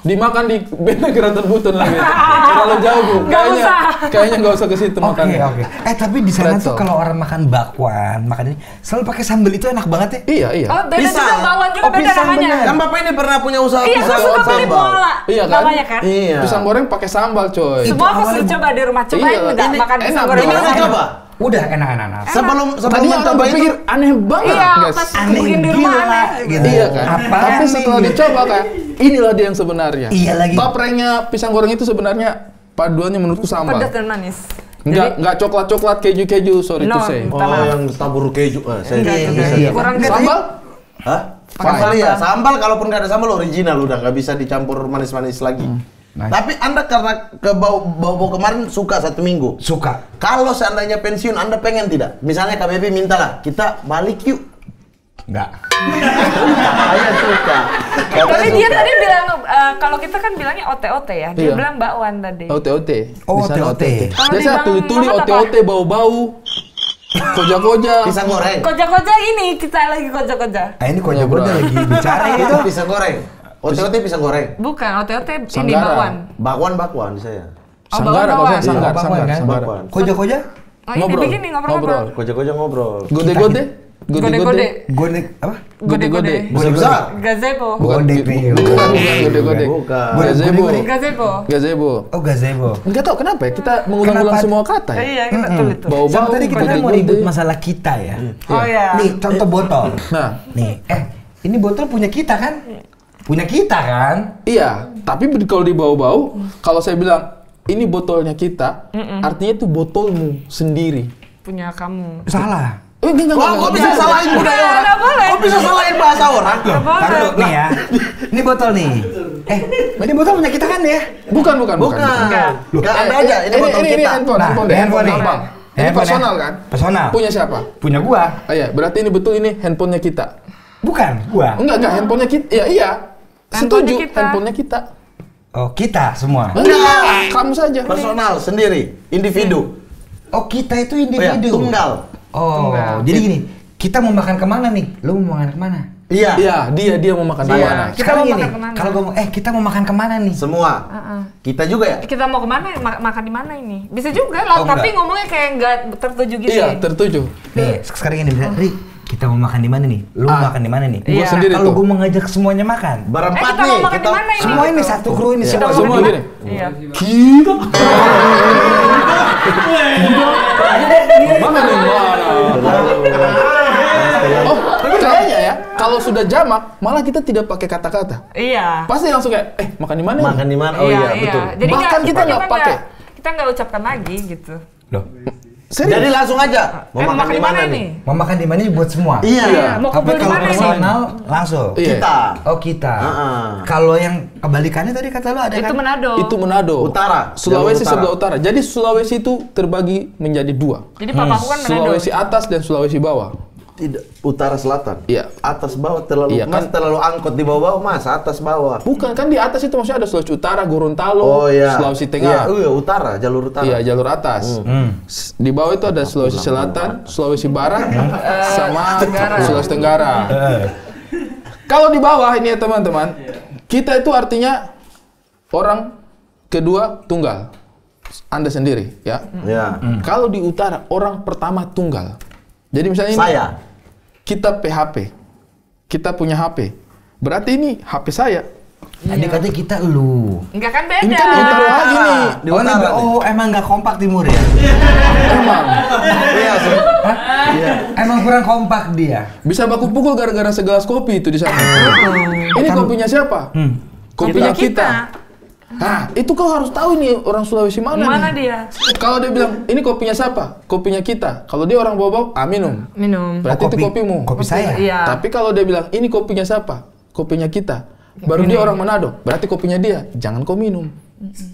Dimakan di Benteng Keraton Butun lagi. Terlalu jauh, Bu. Nggak usah. Kayaknya nggak usah ke situ Oke, makannya. oke. Tapi di sana Pretzel. tuh kalau orang makan bakwan, makan ini selalu pakai sambal itu enak banget ya. Iya. Oh, beda Pisang. juga bawang juga Oh, beda pisang namanya. bener. Kan Bapak ini pernah punya usaha Iya, gue pisang suka beli sambal. bola. Iya kan? Namanya kan? Iya. Pisang goreng pakai sambal, coy. Semua aku suruh coba di rumah. Cobain Iya, enggak ini makan pisang enak goreng. Ini dong. udah coba. Udah enak-enak. Sebelum Tadinya orang mencoba berpikir itu aneh banget, Iya, guys. pas Aneh bikin di rumah gila, aneh. gitu. Iya kan? Apaan Tapi setelah nih? dicoba kayak inilah dia yang sebenarnya. Iya lagi. Top ranknya pisang goreng itu sebenarnya paduannya menurutku sambal. Pedas dan manis. Enggak coklat-coklat keju-keju, sorry No. to say. Oh, Maaf. yang tabur keju. Saya Enggak, Iya, enggak. iya, iya. Kurang Sambal? Hah? Sambal ya. Sambal kalaupun nggak ada sambal original udah nggak bisa dicampur manis-manis lagi. Nice. Tapi Anda karena ke bau kemarin suka 1 minggu. Suka. Kalau seandainya pensiun Anda pengen tidak? Misalnya KBB mintalah kita balik yuk. Enggak. Saya suka. Tapi dia tadi bilang kalau kita kan bilangnya OT-OT ya. Dia Iya. bilang bakwan tadi. OT-OT. Oh, Di sana OT-OT. Kalau Biasa di Bang tuli-tuli Muhammad OT-OT bau-bau. Koja-koja. Pisang goreng. Koja-koja ini kita lagi koja-koja. Ah, ini kok jago bro. lagi bicara Itu itu. pisang goreng. OT-OT pisang goreng. Bukan OT-OT ini Sanggara. bakwan. Bakwan di saya. Oh, Sanggara bawang. kalau saya sanggar, Bakwan, sanggar, kan? sanggar. Bakwan. Koja-koja? Oh, ini Ngobrol. begini ngobrol-ngobrol. Koja-koja ngobrol. Gode-gode. Gode-gode. Gode apa? Gode-gode. Besar. Gazebo. Gode nih. Bukan gode-gode. Bukan. Gazebo. Gazebo. Gazebo. Oh, gazebo. Enggak tahu kenapa ya kita mengulang-ulang Kenapa? semua kata ya. Iya, kita tulis tuh. Bau-bau. Sama tadi kita kan mau gode-gode. ribut masalah kita ya. Oh iya. Nih, contoh botol. Nah, Nih, ini botol punya kita kan? Punya kita kan? iya, tapi kalau di bau-bau, kalau saya bilang ini botolnya kita, artinya itu botolmu sendiri. Punya kamu. Salah. Enggak, Kok bisa salahin budaya orang? Nggak boleh. Kok bisa salahin bahasa orang? Nggak boleh. Taruh nih ya. Ini botol nih. Ini botol punya kita kan ya? Bukan. Enggak. Enggak ada aja, ini botol ini kita. handphone, Nah, handphone deh, handphone nih. gampang. Ini Handphone ya. personal kan? Personal. Punya siapa? Punya gua. Ah, iya, berarti ini betul ini handphonenya kita. Bukan, gua. Enggak, handphonenya kita. Iya. Handphonenya Setuju, kita. handphonenya kita. Oh, kita semua. Enggak, kamu saja. Personal sendiri, individu. Oh, kita itu Oh ya, individu. tunggal. Oh, Tunggal. jadi gini, kita mau makan kemana nih? Lu mau makan kemana? Iya. Iya, dia mau makan di Iya. mana? Kita Sekarang mau gini, makan kemana? kalau gua mau, kita mau makan kemana nih? Semua. Kita juga ya? Kita mau kemana? Makan di mana ini? Bisa juga lah, Oh, tapi enggak. ngomongnya kayak nggak tertuju gitu. Iya, ya. tertuju. Nih, sekarang gini, Ri, kita mau makan di mana nih? Lu mau makan di mana nih? Iya. Gua sendiri Kalau tuh. gua mengajak semuanya makan. Berempat kita nih, mau makan di mana ini? Semua ini satu kru ini Iya. semua. Kita mau Semua makan di gini. mana? Iya. Kita. Mana nih? Oh, kayaknya ya, kalau sudah jamak, malah kita tidak pakai kata-kata. Iya. Pasti langsung kayak, makan di mana? nih?" Makan di mana? Oh iya, betul. Jadi Bahkan kita nggak pakai. Kita nggak ucapkan lagi gitu. Loh, Serius? Jadi langsung aja. Mau makan di mana nih? mau makan di mana buat semua? Iya. Mau Tapi kumpul di kalau mana ini? personal langsung. Iya. Kita. Oh, kita. Heeh. Kalau yang kebalikannya tadi kata lu ada Itu kan? Manado. Itu Manado. Utara. Sulawesi Jalur sebelah utara. Jadi Sulawesi itu terbagi menjadi dua. Jadi papaku kan Manado. Sulawesi atas dan Sulawesi bawah. Tidak, utara selatan. Iya. Atas bawah terlalu Iya, mas kan? terlalu angkot di bawah mas, atas bawah. Bukan, kan di atas itu maksudnya ada Sulawesi Utara, Gorontalo, Oh iya. Sulawesi Iya, Tengah. iya, utara, jalur utara. Iya, jalur atas. Di bawah itu ada Sulawesi Selatan, Sulawesi Barat, sama Sulawesi Tenggara. Kalau di bawah ini ya teman-teman, kita itu artinya orang kedua tunggal. Anda sendiri, ya. Iya. Kalau di utara, orang pertama tunggal. Jadi misalnya ini, Saya. kita PHP, kita punya HP. Berarti ini HP saya. Tadi katanya kita lu. Enggak kan beda. Ini kan di utara lagi nih. Di Oh, utara. nih. emang nggak kompak timur ya? Emang. Iya, sih. Iya. Emang kurang kompak dia. Bisa baku pukul gara-gara segelas kopi itu di sana. Ini kopinya siapa? Kopinya kita. Nah, itu kau harus tahu nih orang Sulawesi mana Mana nih. dia? Kalau dia bilang, ini kopinya siapa? Kopinya kita. Kalau dia orang bawah, minum. Minum. Berarti itu kopimu. Kopi saya. Iya. Tapi kalau dia bilang, ini kopinya siapa? Kopinya kita. Baru dia orang Manado, berarti kopinya dia, jangan kau minum.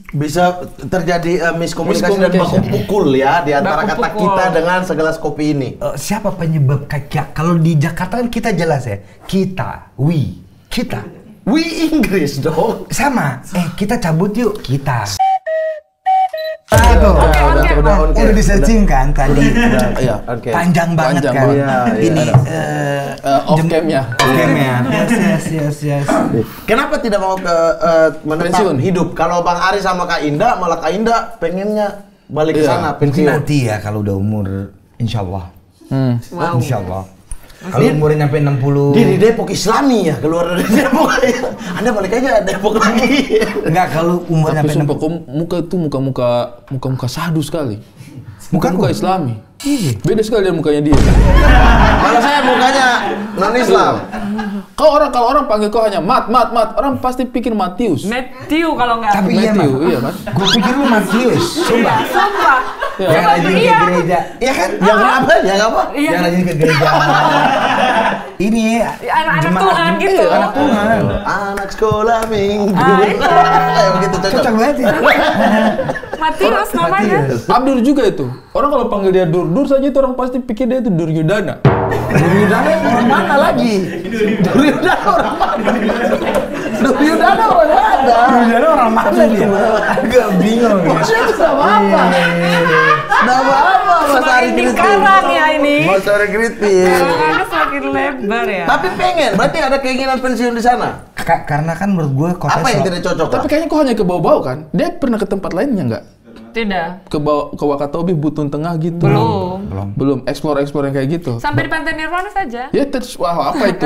Bisa terjadi miskomunikasi dan baku pukul ya di antara Baku kata pukul. kita dengan segelas kopi ini. Siapa penyebab kalau di Jakarta kan kita jelas ya, kita. Wih Inggris dong. Sama, kita cabut yuk, kita. Oke. Udah di searching kan tadi. Iya, oke. Panjang banget Panjang kan. banget. Iya, Ini Off cam-nya. Yes. Kenapa tidak mau menetap Pensiun. hidup? Kalau Bang Ari sama Kak Indah, malah Kak Indah pengennya balik ke Iya. sana Mungkin pensiun. nanti ya kalau udah umur, insya Allah. Wow. Insya Allah. Kalau umurnya nyampe 60. Dia di Depok Islami ya, keluar dari Depok. Anda balik aja Depok lagi. Enggak, kalau umur Tapi nyampe sumpah 60. kau muka itu muka sadu sekali. Muka Muka gua? Islami. Iya. Beda sekali dengan mukanya dia. Kalau saya mukanya non Islam. Kalau orang panggil kau hanya mat, orang pasti pikir Matius. Matthew kalau nggak. Tapi iya, Matthew, Mak. iya kan? Gue pikir lu Matius. Sumpah. Sumpah. Ya. Yang rajin ke Iya. gereja. Iya kan? Yang apa? Yang apa? Iya. Yang rajin ke gereja. Ini Anak-anak jemaat- Tuhan gitu. Iya, anak Tuhan. Anak sekolah minggu. Itu. Kayak begitu cocok. Cocok banget ya. Matius namanya. Abdur juga itu. Orang kalau panggil dia Dur saja itu orang pasti pikir dia itu Duryudana. Duryudana orang mana lagi? Duryudana orang mana? Duryudana orang mana? Duryudana orang mana dia? Agak bingung. Ya. Maksudnya itu nama apa? Nama apa Mas Ari Semakin Kritis? dikarang ya ini. Mas Ari Kritis. Karena semakin lebar ya. Tapi pengen, berarti ada keinginan pensiun di sana. Karena kan menurut gue kota Apa yang tidak cocok? Tapi kayaknya kau hanya ke bau-bau kan? Dia pernah ke tempat lainnya nggak? Tidak. Ke Wakatobi, Butun Tengah gitu. Belum explore yang kayak gitu. Sampai di Pantai Nirwana saja. Ya terus wah apa itu?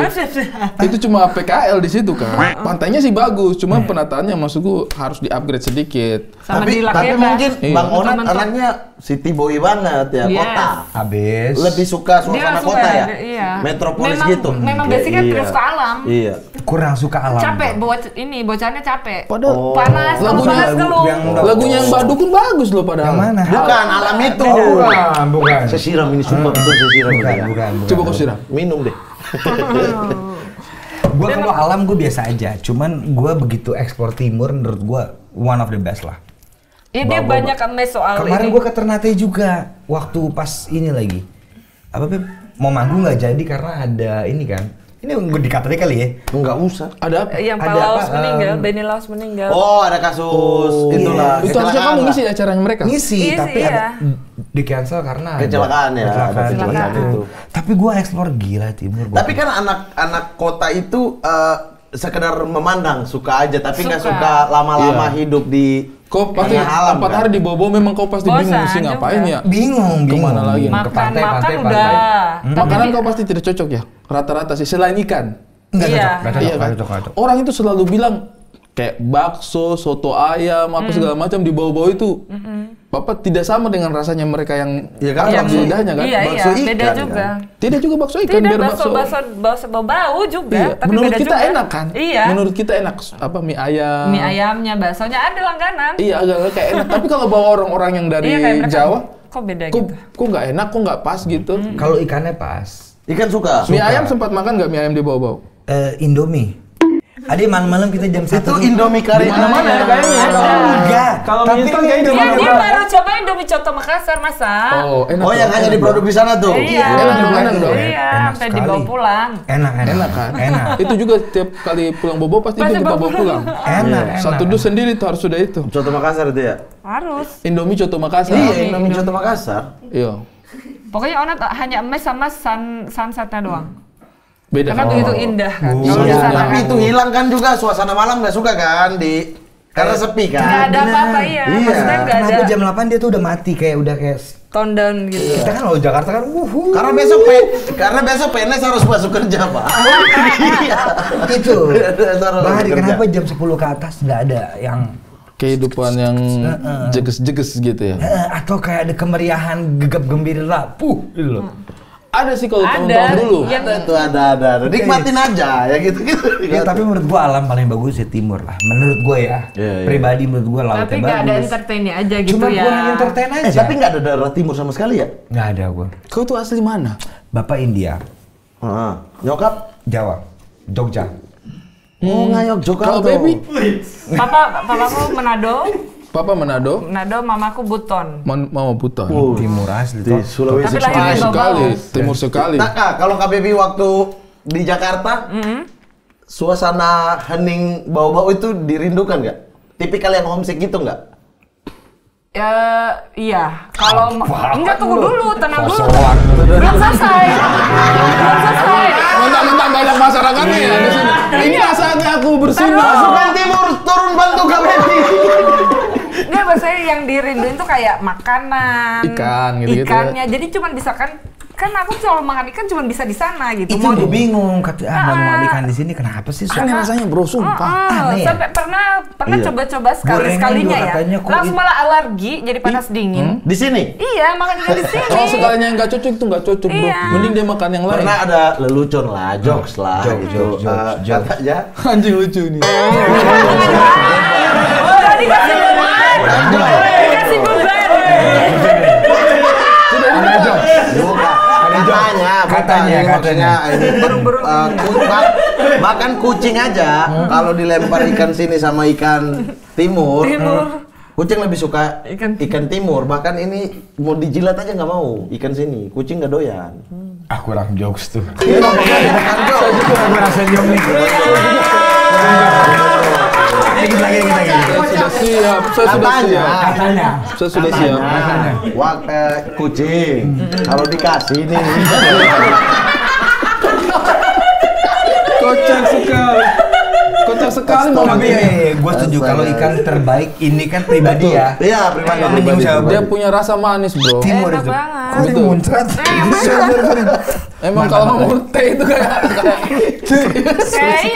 Itu cuma PKL di situ kan. Pantainya sih bagus, cuma penataannya maksudku harus di-upgrade sedikit. Sama tapi di Lakeda. mungkin Iya. Bang Onat Mentok-mentok. anaknya city boy banget ya, Yes. kota. habis. Lebih suka Dia suasana suka, kota ya? iya. Metropolis Memang- gitu. memang Iya, basicnya iya. terus ke alam. Iya. kurang suka alam. Capek, bocahnya capek. Padahal Panas, lagunya- panas keluh. lagunya yang Badu kan bagus loh padahal. Yang mana? Bukan alam itu. Bukan. Saya siram ini sumpah betul saya siram. Bukan, ini. bukan. Coba kau siram. Minum deh. Gue kalau alam gue biasa aja. Cuman gue begitu ekspor timur menurut gue one of the best lah. Iya, dia Bawa-bawa. banyak mes soal Kemarin ini. gue ke Ternate juga. Waktu pas ini lagi. Apa Beb? Mau manggung nggak jadi karena ada ini kan. Ini gue dikatakan kali ya. Enggak usah. Ada apa? Yang Pak Ada Laos apa, meninggal, Benny Laos meninggal. Oh, ada kasus itulah. Itu harusnya kamu ngisi acaranya mereka. Ngisi, Iya tapi sih, ada iya. di cancel karena ada Kecelakaan ya, ada kecelakaan itu. Tapi gue eksplor gila timur. Gua. Tapi kan anak-anak kota itu sekedar memandang, suka aja, tapi nggak Suka. suka lama-lama Iya. hidup di Kau pasti tengah alam, 4 kan? hari di bawah memang kau pasti Bosan bingung sih juga. ngapain ya. bingung. Kemana lagi? bingung. Makan, Ke pantai, makan pantai, udah. pantai. Makanan kau pasti tidak cocok ya. Rata-rata sih selain ikan. Nggak Iya. cocok, nggak cocok, Iya kan? nggak cocok, nggak cocok. Orang itu selalu bilang kayak bakso, soto ayam, apa segala macam di bawah-bawah itu. Bapak tidak sama dengan rasanya mereka yang Iya kan, yang bakso- lidahnya kan. Iya, bakso beda ikan, juga. Tidak juga bakso ikan Tidak, biar bakso bau juga, Iya. tapi Menurut beda kita juga. enak kan? Iya. Menurut kita enak apa mie ayam. Mie ayamnya, baksonya ada langganan. Iya agak kayak enak. Tapi kalau bawa orang-orang yang dari Iya, kayak mereka, Jawa, kok beda kok gitu. kok nggak enak, kok nggak pas gitu. Kalau ikannya pas. Ikan suka. Mie ayam sempat makan nggak mie ayam di bawah-bawah? Indomie. Ada malam-malam kita jam 1 Itu Indomie kari Mana-mana ya kayaknya. Enggak. Kalau Tapi mie instan kan kayak Dia, Indomie. dia baru coba Indomie Coto Makassar, masa. Oh, enak. Oh, yang dong, hanya enak diproduksi di sana tuh. Iya. Enak dong, enak dong. Iya, Enak sampai sekali. dibawa pulang. Enak, enak. Enak kan? Enak. Itu juga tiap kali pulang bobo pasti itu Pasti kita bawa bawa pulang. Enak, Satu enak. dus sendiri tuh harus sudah itu. Coto Makassar itu ya? Harus. Indomie Coto Makassar. Iya, Indomie Coto Makassar. Iya. Pokoknya Onat hanya emes sama sunsetnya doang. Beda Karena kan? begitu indah kan. Oh. Kalau di Iya, sana Tapi kan. itu hilang kan juga suasana malam nggak suka kan di karena sepi Nggak kan. ada apa-apa, iya. Iya. Maksudnya nggak ada Kenapa jam 8 dia tuh udah mati kayak udah kayak tone down gitu. kita kan kalau Jakarta kan Karena besok PNS harus masuk kerja, Pak. Iya. itu. Harus Bang Hari, kerja. kenapa jam 10 ke atas nggak ada yang Kehidupan yang jeges-jeges gitu ya. atau kayak ada kemeriahan gegap gembira gitu loh. Ada sih kalau Ada. tahun-tahun dulu. Yang Ada itu ada. Nikmatin aja ya gitu. Ya, tapi menurut gua alam paling bagus ya timur lah. Menurut gua ya. Iya, iya. Pribadi menurut gua lautnya tapi nggak ada bagus. entertainnya aja gitu Cuma ya. kurang entertain aja. Tapi nggak ada daerah timur sama sekali ya? Nggak ada gua. Kau tuh asli mana? Bapak India, Nyokap Jawa, Jogja. Oh, Ngayog Jakarta. Kalau baby, Papaku Manado, papa Manado, mamaku Buton. mama Buton. Timur asli Di toh. Sulawesi Tapi lahir Timur di sekali, Bau-Bau. timur sekali. Nah, Kak, kalau Kak Baby waktu di Jakarta, suasana hening bau-bau itu dirindukan nggak? Tipikal yang homesick gitu nggak? Iya. Kalau enggak tunggu dulu, tenang dulu. Sosokan. Belum selesai. Belum selesai. Mentang-mentang banyak masyarakatnya ya di sini. Ini saatnya aku bersinar. Pasukan Timur turun bantu Kak Baby. Enggak, biasanya yang dirinduin tuh kayak makanan, Ikan, gitu-gitu ya. ikannya. Jadi cuma bisa kan aku kalau makan ikan cuma bisa di sana gitu. Itu gue bingung, kata nggak mau ikan di sini, kenapa sih? Aneh rasanya bro, sumpah. Aneh ya? Sampai pernah Iya. coba-coba Gorengan sekalinya juga ya. katanya kok Langsung malah alergi, jadi panas dingin. Di sini Iya, makan ikan di sini. Kalau sekalinya yang nggak cocok itu nggak cocok bro. Iya. Mending dia makan yang lain. pernah ada lelucon lah, jokes lah, Jokes. katanya. Anjing lucu nih. Oh, tadi kasih beban. Dikasih beban. Katanya, makanya ini bahkan kucing aja kalau dilempar ikan sini sama ikan timur, kucing lebih suka ikan timur. Bahkan ini mau dijilat aja nggak mau ikan sini, kucing nggak doyan. Kurang jokes tuh. Bukan jokes. Aku merasa jok nih. Lagi. Saya sudah siap. Katanya. Saya sudah siap. Kucing kalau dikasih nih. Kocak sekali. Kocak sekali mau Tapi begini. gue setuju kalau ikan terbaik ini kan pribadi ya. Iya, pribadi. Dia punya rasa manis bro. Timur Enak itu. banget. Kok dia muncrat? Emang kalau ngomong teh itu kayak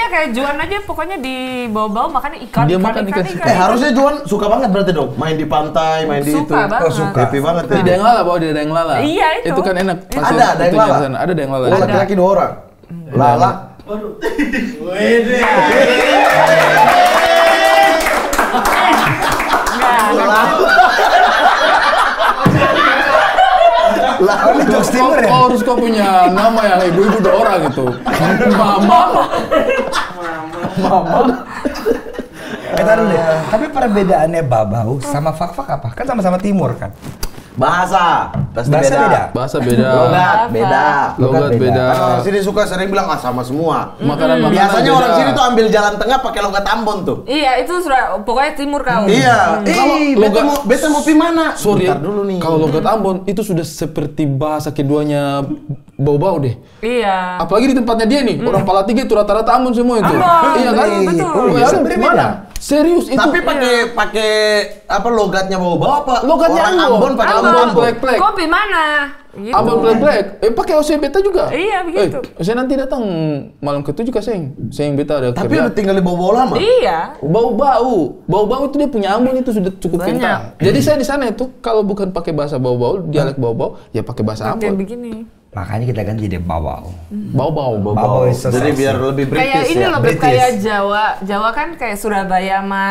Kayak Juan aja pokoknya di bawah-bawah makannya ikan. Dia makan ikan. Harusnya Juan suka banget berarti dong, main di pantai, main di itu. Suka banget. suka. Happy banget ya. Tidak yang lala bawa dia ada yang lala. Iya, itu. Itu kan enak. Itu. Pas Ada yang itunya lala? ke sana. Ada yang lala. Oh, laki-laki 2 orang. Lala. Lah, ini jokes timur ya? Kau harus kau punya nama yang ibu-ibu 2 orang itu. Mama. Taruh deh. Tapi perbedaannya babau sama fak-fak apa? Kan sama-sama timur kan? Bahasa. Pasti Bahasa beda. Bahasa beda. Logat beda. Logat beda. Kan orang sini suka sering bilang sama semua. Makanan Biasanya beda. orang sini tuh ambil jalan tengah pakai logat Ambon tuh. Iya, itu sudah pokoknya timur kau. Iya. Kalau Beta mau pi mana? Sorry, Bentar dulu nih. kalau logat Ambon itu sudah seperti bahasa keduanya bau-bau deh. Iya. Apalagi di tempatnya dia nih, orang Palatiga itu rata-rata Ambon semua itu. Ambon, Iya kan? betul. Oh, ya, Sebenarnya gimana? Serius itu. Tapi pakai apa logatnya bawa apa? Logatnya orang Ambon. Ambon pakai Ambon, logat Ambon. plek-plek. Kopi mana? Gitu. Ambon plek-plek. Pakai OC beta juga. Iya, begitu. Saya nanti datang malam ke-7 kah, Seng? Seng beta ada Tapi kerja. udah tinggal di bawah lama. Iya. Bau-bau itu dia punya Ambon itu sudah cukup Banyak. pintar. Jadi saya di sana itu kalau bukan pakai bahasa bau-bau, dialek bau-bau, ya pakai bahasa Kayak Ambon. begini. Makanya kita ganti jadi babau. Bau-bau. Babau is so Jadi sexy. biar lebih Kayak British ini ya. loh, British. kayak Jawa. Jawa kan kayak Surabaya sama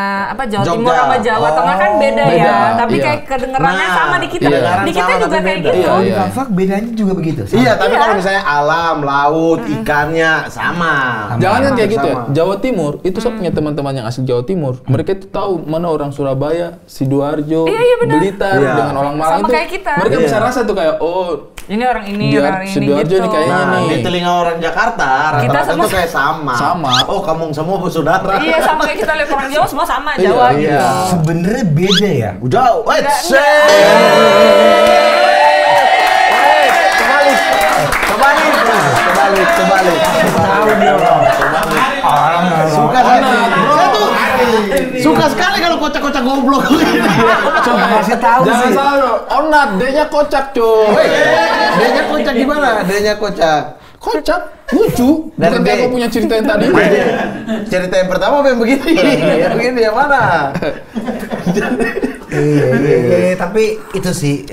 Jawa Jogja. Timur sama Jawa Tengah kan beda, beda, ya. Tapi iya. kayak kedengerannya Nah, sama di kita. iya. Di kita Sama, juga tapi kayak beda. gitu. Kalau di Iya. fak-fak bedanya juga begitu. sama. Iya, tapi Iya. kalau misalnya alam, laut, ikannya sama. Jangan kan kayak gitu ya. Sama. Jawa Timur itu saya punya teman-teman yang asli Jawa Timur. Mereka itu tahu mana orang Surabaya, Sidoarjo, Iya, benar. Blitar Iya. dengan orang Malang Sama itu. kayak kita. Mereka Iya. bisa rasa tuh kayak oh Ini orang ini, Dia orang ini Sidoarjo gitu. nih kayaknya Nah, nih. di telinga orang Jakarta Kita rata-rata semua- tuh kayak sama. Sama. Oh, kamu semua bersaudara. Iya, sama kayak kita lihat orang Jawa semua sama Iya, Jawa iya. gitu. Sebenarnya beda ya. Jauh. Wait, Enggak, Kebalik. Suka sekali. Saya tuh suka sekali kalau kocak-kocak goblok. Coba kasih tahu jangan sih. salah loh. Onat, D-nya kocak cuy. D-nya kocak gimana? D-nya kocak. Kocak, lucu. Dari Bukan kayak D. kau punya cerita yang tadi. Cerita yang pertama apa yang begini? Yang begini yang mana? Iya, tapi itu sih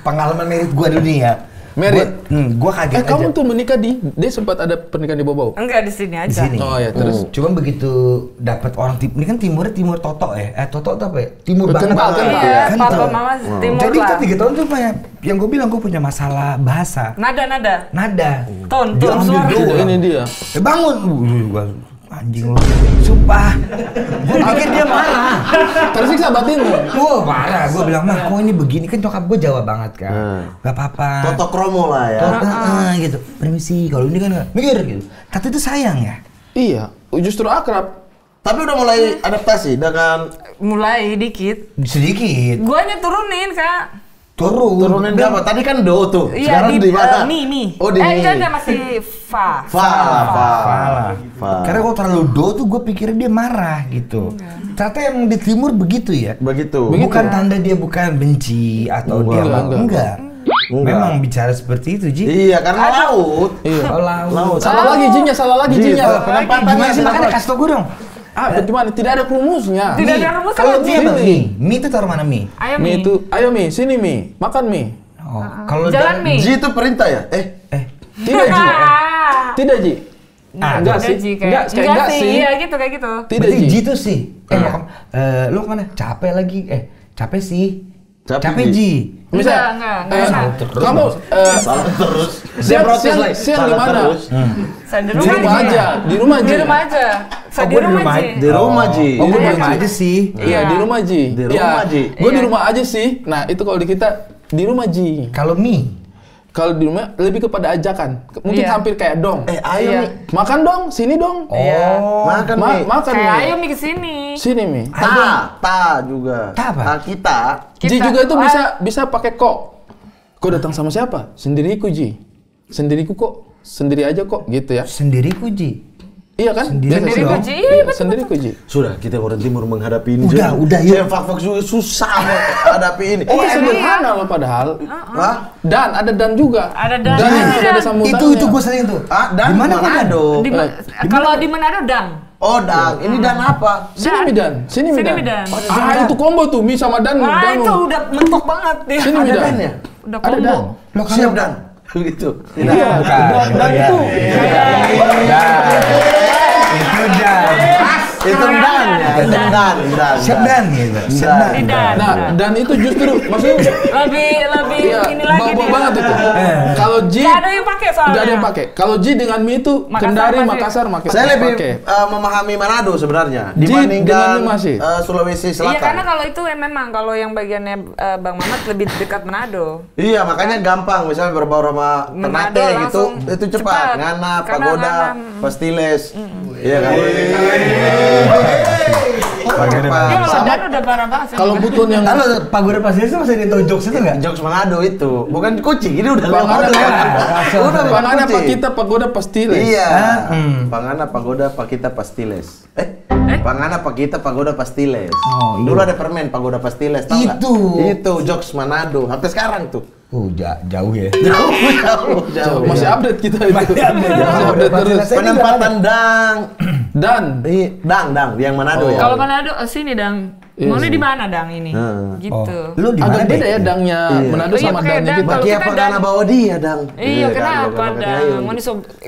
pengalaman merit gua dulu nih ya. Merit? Gua kaget aja. Kamu tuh menikah dia sempat ada pernikahan di Bobau? Enggak di sini Di aja. sini. Oh ya, terus? Cuma begitu dapat orang ini kan timurnya timur Toto ya. Toto tuh apa ya? Timur banget. Kental, kental. Iya, Kan papa tuh. mama timur Jadi lah. kita 3 tahun tuh kayak yang gue bilang gue punya masalah bahasa. Nada. Nada. Ton Dia ambil suara. dua. Ini dia. Bangun. Gua Anjing lu. Sumpah. Gue pikir dia marah. Tersiksa batin lu. Wah, parah. Gue bilang, "Mah, kok ini begini?" Kan nyokap gue Jawa banget kan. Gak apa-apa. Toto kromo lah ya. Gitu. Permisi, kalau ini kan nggak mikir gitu. Tapi itu sayang ya. Iya, justru akrab. Tapi udah mulai adaptasi dengan Mulai dikit. Sedikit. Guanya turunin, Kak. turunin berapa? Tadi kan do tuh. Iya, Sekarang di mana? mi. Oh, di mi. Enggak masih fa. Salah. Karena kalau terlalu do tuh gue pikirnya dia marah gitu. Ternyata yang di timur begitu ya. Begitu. Bukan tanda dia bukan benci atau dia enggak. Memang bicara seperti itu, Ji. Iya, karena laut. Iya. Oh, laut. Salah lagi jinnya, salah lagi jinnya. Gimana sih makanya kasih tau gue dong. Bagaimana? Tidak ada rumusnya. Tidak ada rumus Kalau sama dia Ji. mie, mie itu taruh mana mie? Ayo Mie mi. itu, ayo mie, sini mie, makan mie. Oh, kalau Jalan mi. Ji itu perintah ya? Tidak Ji, tidak Ji. Enggak sih, Ji, enggak sih. Iya gitu kayak gitu. Tidak berarti Ji. Ji itu sih. Lu kemana? Capek lagi. Capek sih. Capek Ji. Misal, Enggak. kamu Salah terus. siang protes lagi. siang di Salah mana? terus. Saya di Di rumah Ji. aja, di rumah Di Ji. rumah aja. Saya di gua di rumah rumah Ji. Di rumah Ji. Oh, gue di Iya, rumah Ji. aja sih. Iya, di rumah Ji. Di rumah, Ji. Gue di Iya. rumah aja sih. Nah, itu kalau di kita di rumah Ji. Kalau mie, Kalau di rumah lebih kepada ajakan. Mungkin Iya. hampir kayak dong. Ayo Iya. nih. Makan dong, sini dong. Iya. Makan nih. Makan Kayak nih. ayo mi kesini. Sini mi. Ta juga. Ta apa? Ta kita. Ji juga itu bisa pakai kok. Kok datang sama siapa? Sendiriku Ji. Sendiriku kok. Sendiri aja kok gitu ya. sendiriku Ji. Iya kan? Sendiriku Biasa Ji. sih. Iya, betul, Sendiriku Ji. Sudah, kita orang timur menghadapi ini. Udah, yuk. Fak juga susah menghadapi ini. Oh, sederhana loh padahal. Hah? Dan ada dan juga. Ada dan. Dan yang Ada tidak ada dan. sambutannya. Itu gue sering tuh. Dan Di mana Manado. Kalau di Manado dang. Oh, dang. Ini dan apa? Sini mi dan. Sini mi Sini dan. mi dan. Itu combo tuh mi sama dan. Wah dan. itu udah mentok banget dia. Sini mi Ada dan. dan ya? Udah Ada combo. dan. Lo Siap dan. Gitu. Tidak. Iya, dan itu. Itu dan. Itu dan ya. Dan. Siap dan gitu. Siap dan. Tidak. Nah, dan itu justru maksudnya Lebih iya, ini lagi bawa dia. banget itu. Kalau Ji Gak ada yang pakai soalnya. nggak ada yang pakai. Kalau Ji dengan mi itu Makassar Kendari, masih. Makassar, Makassar. Saya lebih pakai. memahami Manado sebenarnya Ji dengan dibandingkan mi masih. Sulawesi Selatan. Iya karena kalau itu memang kalau yang bagiannya Bang Mamat lebih dekat Manado. Iya, makanya gampang misalnya berbaur sama Manado Ternate gitu, langsung itu cepat. cepat. Ngana, Karena Pagoda, Ngana, Pastiles. Iya kan? Dia kalau Sama dan udah parah banget sih. Kalau buton yang Kalau pagoda pasir itu masih ada jokes itu nggak? Jokes Manado itu, bukan kucing, ini udah Bang lewat. Ana, Udah bukan Bang Ana kucing. Pak kita pagoda pastiles. Iya. Hmm. Pangana Pagoda Pakita Pastiles. Pangana Pakita Pagoda Pastiles. Oh, iya. Dulu ada permen Pagoda Pastiles, tahu nggak? Itu jokes Manado. Sampai sekarang tuh. Jauh ya. Jauh. Masih update kita itu. Masih update. Masih update terus. Penempatan dang. Dan Dang yang Manado ya. Kalau Manado sini dang. Iya Maunya sih. di mana dang ini? Gitu. Lu di mana agak beda ya deh? dangnya Manado Oh iya, sama pakai dangnya dang. kita. Kalau Bagi kita apa dan- karena bawa dia dang? Iya kan, kenapa bukan pakai dang? ayun. Mau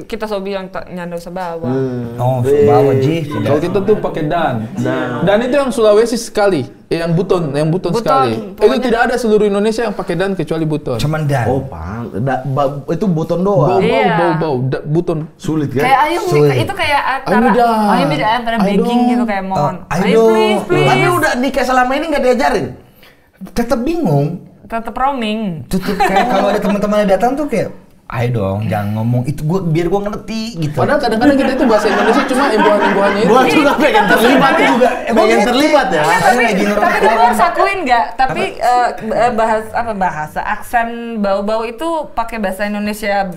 kita so bilang nyanda usah bawa. Oh, bawa Ji. Kalau kita tuh pakai dan. Dan itu yang Sulawesi sekali, yang buton Buton, sekali. Itu pokoknya- tidak ada seluruh Indonesia yang pakai dan kecuali buton. Cuman dan. Oh, itu buton doang. Iya. Bau, buton. Sulit kan? Kayak ayam Sulit. itu kayak Ayo dong. ayam beda antara Ayo begging dong. gitu kayak mohon. Oh, ayo Ayo dong. please. Tapi udah nikah selama ini nggak diajarin. Tetap bingung. Tetep roaming. Tutup kayak kalau ada teman-teman yang datang tuh kayak, ayo dong, jangan ngomong itu biar gua ngerti gitu. Padahal kadang-kadang kita itu bahasa Indonesia cuma imbuhan-imbuhannya itu. Gua juga pengen terlibat sebenarnya- juga. Pengen terlibat ya. Tapi lagi ngerokok. tapi kamu harus akuin nggak? Tapi bahasa aksen bau-bau itu pakai bahasa Indonesia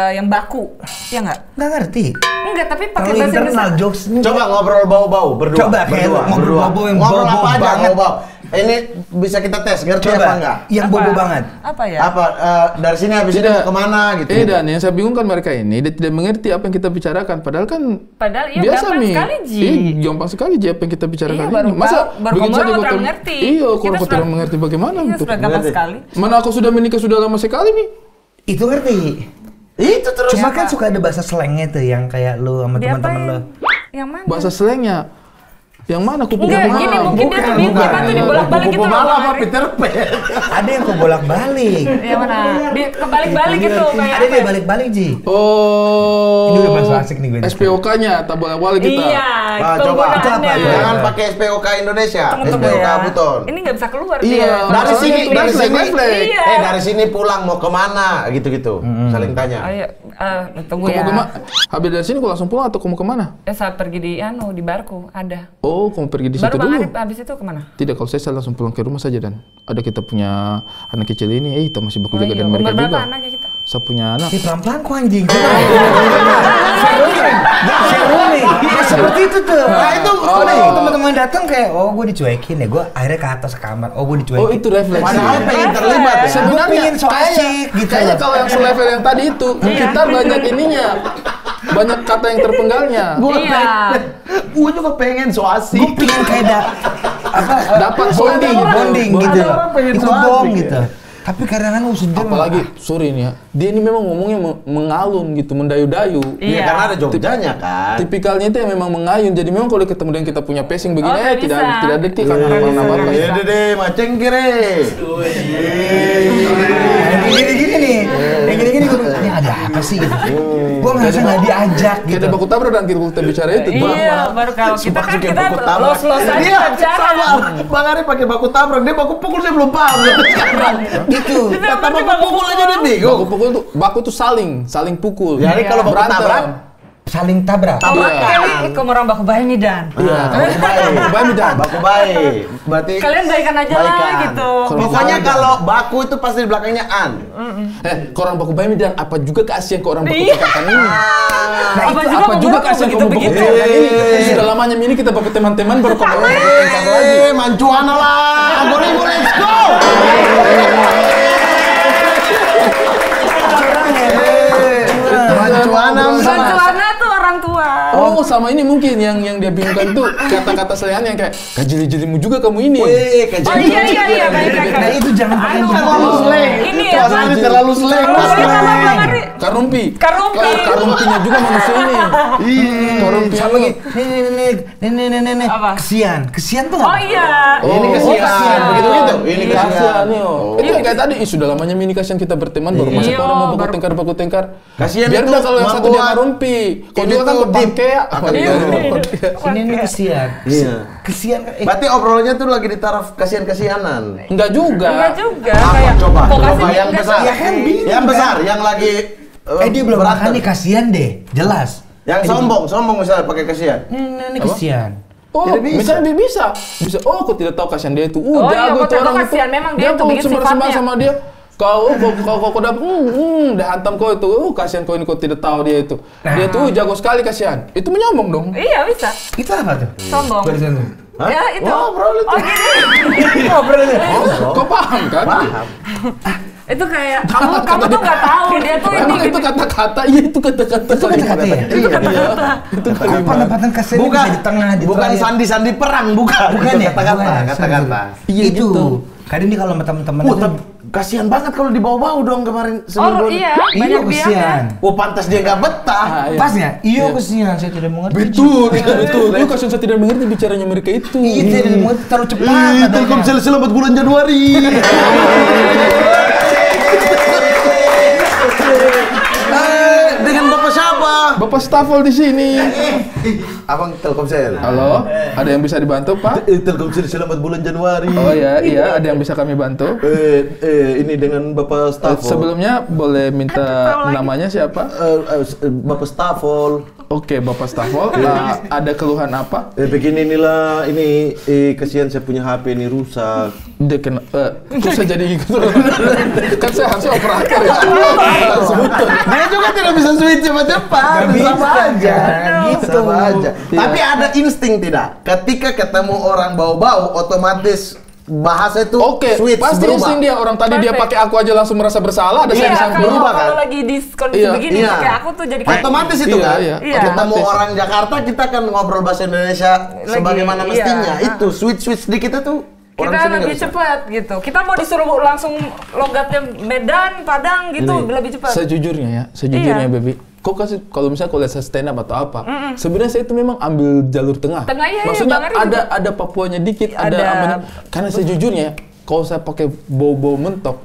yang baku, ya nggak? Nggak ngerti. Enggak, tapi pakai Kalau bahasa internal Indonesia. jokesnya. Coba ngobrol bau-bau berdua. Coba, kayak ngobrol bau-bau yang ngobrol bau-bau apa aja banget. bau-bau. Ini bisa kita tes, ngerti Coba, apa enggak? yang Apa? bobo banget. Apa ya? Apa dari sini habis ini mau kemana gitu? Dan yang saya bingung kan mereka ini dia tidak mengerti apa yang kita bicarakan. Padahal kan Padahal iya biasa gampang nih. sekali Ji. Gampang sekali Ji apa yang kita bicarakan Iya, ini. baru Masa tahu, baru bikin ngomong saja udah kok mengerti. Iya, Kita kalau kau sudah- tidak mengerti bagaimana Iya, untuk sudah gampang Ngerti. sekali. mana aku sudah menikah sudah lama sekali nih. Itu ngerti. Itu terus. Cuma kan suka ada bahasa slangnya tuh yang kayak lu sama teman-teman Diapain? lu. Yang mana? Bahasa slangnya Yang mana kupu-kupu Enggak, malam? gini mungkin dia tuh Bukan. dia tuh dibolak-balik gitu Kupu loh. malam apa kemarin. Peter Pan? Ada yang kebolak-balik. Yang mana? Dia kebalik-balik gitu kayak Ada apa? yang balik-balik, Ji. Oh. Ini udah masuk asik nih gue. SPOK-nya tak bolak-balik kita. Iya, Ah, coba. penggunaannya. Itu apa? Jangan pakai SPOK Indonesia, Tunggu SPOK ya. Buton. Ini nggak bisa keluar Iya. dia. Dari Soalnya sini, dari refleks, sini, refleks. Iya. dari sini pulang mau kemana, gitu-gitu, saling tanya. Ayo, tunggu Kamu ya. kemana? Habis dari sini kau langsung pulang atau kamu kemana? Saat pergi di di barku ada. Oh, kamu pergi di situ Baru Bang dulu. Arif habis itu kemana? Tidak, kalau saya langsung pulang ke rumah saja dan ada kita punya anak kecil ini, kita masih baku jaga dan mereka Umur berapa juga. anaknya kita? Saya punya anak. Pelan-pelan kok anjing. Seru nih. Seperti itu tuh. Nah itu teman-teman datang kayak, oh gue dicuekin ya. Gue akhirnya ke atas kamar. Oh gue dicuekin. Oh, itu refleksi. Padahal pengen terlibat ya. Gue pengen so asik gitu. Kayaknya kalau yang selevel yang tadi itu, kita banyak ininya. Banyak kata yang terpenggalnya. Iya. Gue juga pengen so asik. Gue pengen kayak Dapat bonding gitu. Ada orang pengen Ikut so asik dong ya. gitu. Tapi kadang-kadang sudah Apalagi, sorry nih ya, dia ini memang ngomongnya mengalun gitu, mendayu-dayu. Iya, Iya. karena ada Jogjanya kan. Tipikalnya itu yang memang mengayun. Jadi memang kalau ketemu dengan kita punya pacing begini, Oh, tidak bisa. tidak detik karena apa-apa. Iya deh, maceng kiri. gini-gini nih. Yang gini-gini gue ini ada apa sih gitu. Gue ngerasa nggak diajak gitu. Kita baku tabrak dan kita bicara itu. Iya, baru kalau kita kan kita los-los aja Iya, bicara. sabar. Bang Ari pakai baku tabrak, dia baku pukul saya belum paham. Sekarang. Itu. Kata baku pukul aja dia bingung. Baku pukul tuh, baku tuh saling pukul. Jadi kalau baku Berantem. tabrak, Saling tabrak. Kali kamu orang baku bayi nih Dan. iya, baku baik. Baik, Dan. Baku baik. Berarti Kalian baikan aja lah baikan. gitu. Pokoknya kalau baku itu pasti di belakangnya an. Korang baku bayi dan apa juga kasihan ke orang baku Iya. tingkatan ini. Nah, Apa itu juga Apa juga kasihan ke orang baku begitu-begitu. tingkatan ini. Sudah lamanya ini kita baku teman-teman baru kau baku tingkatan lagi. Mancuana lah. Boleh, let's go. Mancuana sama. Bantuannya tuh orang tua. Oh, sama ini mungkin yang dia bingungkan tuh kata-kata selain yang kayak kajili-jilimu juga kamu ini. Wih, Oh iya baik. Nah itu jangan pakai Aduh, terlalu slang. Ini ya, Suasana Bang. terlalu slang. Terlalu slang sama Bang Ari. Karumpi. Karumpi. Karumpinya juga manusia ini. Karumpi sama gitu. Nih. Apa? Kesian tuh Oh apa? iya. Ini kesian. Begitu-begitu. Ini Kasihan kesian. nih. Itu kayak tadi, sudah lamanya mini kasihan kita berteman baru masuk Iya, orang mau baru- baku tengkar. Kasihan Biar itu dah kalau yang satu dia membuat- karumpi. Kau ini juga kan tuh kepangkea. Iya. Ini kesian. Iya. Kesian. Berarti obrolannya tuh lagi di taraf kasihan-kasihanan. Enggak juga. Enggak juga Apa? kayak Coba vokasinya yang enggak besar. sih. Ya kan, bingung. Yang besar, yang lagi Dia belum makan berantem. nih, kasian deh. Jelas. Yang sombong misalnya pakai kasihan. Ini kesian. Oh, Tidak bisa. misalnya bisa. Bisa. Oh, aku tidak tahu kasihan dia itu. Oh, iya, jago aku itu tahu orang itu. kasihan. Memang dia tuh bikin sembah-sembah sifatnya. sama dia. Kau dapat, dah hantam kau itu. Kasihan kau ini kau tidak tahu dia itu. Dia tuh jago sekali kasihan. Itu menyombong dong. Iya bisa. Itu apa tuh? Sombong. Barusan tuh. Hah? Ya itu. Ngobrol itu. Oh gini. Kau paham kan? Paham. Itu kayak kamu tuh nggak tahu dia tuh ini Emang itu gitu. kata-kata, iya itu kata-kata. Itu kata-kata ya? Iya, kata-kata. Itu Kok kalimat. pendapatan kasian ini Bukan bisa di tengah, di bukan terakhir? sandi-sandi perang, bukan. Bukan Itu ya? kata-kata, Bukan, kata-kata. Iya, Itu. gitu. Kadang nih kalau sama teman-teman Wah, itu. kasihan banget kalau dibawa-bawa dong kemarin Oh seminggu. iya, Iya banyak kesian. biangnya. Oh, pantas dia nggak betah. Ah, iya. Pas nggak? Iya kesian, saya tidak mengerti. Betul, betul. Itu kasihan saya tidak mengerti bicaranya mereka itu. Iya, saya tidak mengerti terlalu cepat. Ih, katanya. Telkomsel selamat bulan Januari. Dengan bapak siapa? Bapak Stafol di sini. Abang Telkomsel. Halo, ada yang bisa dibantu, Pak? Telkomsel selamat bulan Januari. Oh ya, iya, ada yang bisa kami bantu. Ini dengan bapak Staffol. Sebelumnya boleh minta namanya siapa? Bapak Staffol. Oke, Bapak Stafol. Ada keluhan apa? Begini inilah, ini kasihan saya punya HP ini rusak. Dia kena, kok saya jadi ikut? Kan saya harusnya operator ya. Sebutan. Dia juga tidak bisa switch cepat-cepat. Nggak bisa, Sama aja. gitu. Sama aja. Iya. Tapi ada insting tidak? Ketika ketemu orang bau-bau, otomatis bahasa itu Oke, switch pasti berubah. insting dia orang tadi dia Pasti. pakai aku aja langsung merasa bersalah. Ada saya Iya, bisa kalau berubah, kan? kalau lagi di kondisi Iya, begini iya. pakai aku tuh jadi kayak Otomatis itu Iya, kan? iya. Iya. Ketemu Otomatis. orang Jakarta, kita kan ngobrol bahasa Indonesia Lagi, sebagaimana iya. mestinya. Itu switch di kita tuh kita orang sini nggak lebih bisa. cepat gitu. Kita mau disuruh langsung logatnya Medan, Padang gitu lebih cepat. Sejujurnya ya, Iya. Baby. kok kasih kalau misalnya kau lihat saya stand up atau apa, sebenarnya saya itu memang ambil jalur tengah. Iya, Maksudnya Bang Ari ada Papuanya dikit, ada Ada- apanya. Karena sejujurnya kalau saya pakai bau-bau mentok,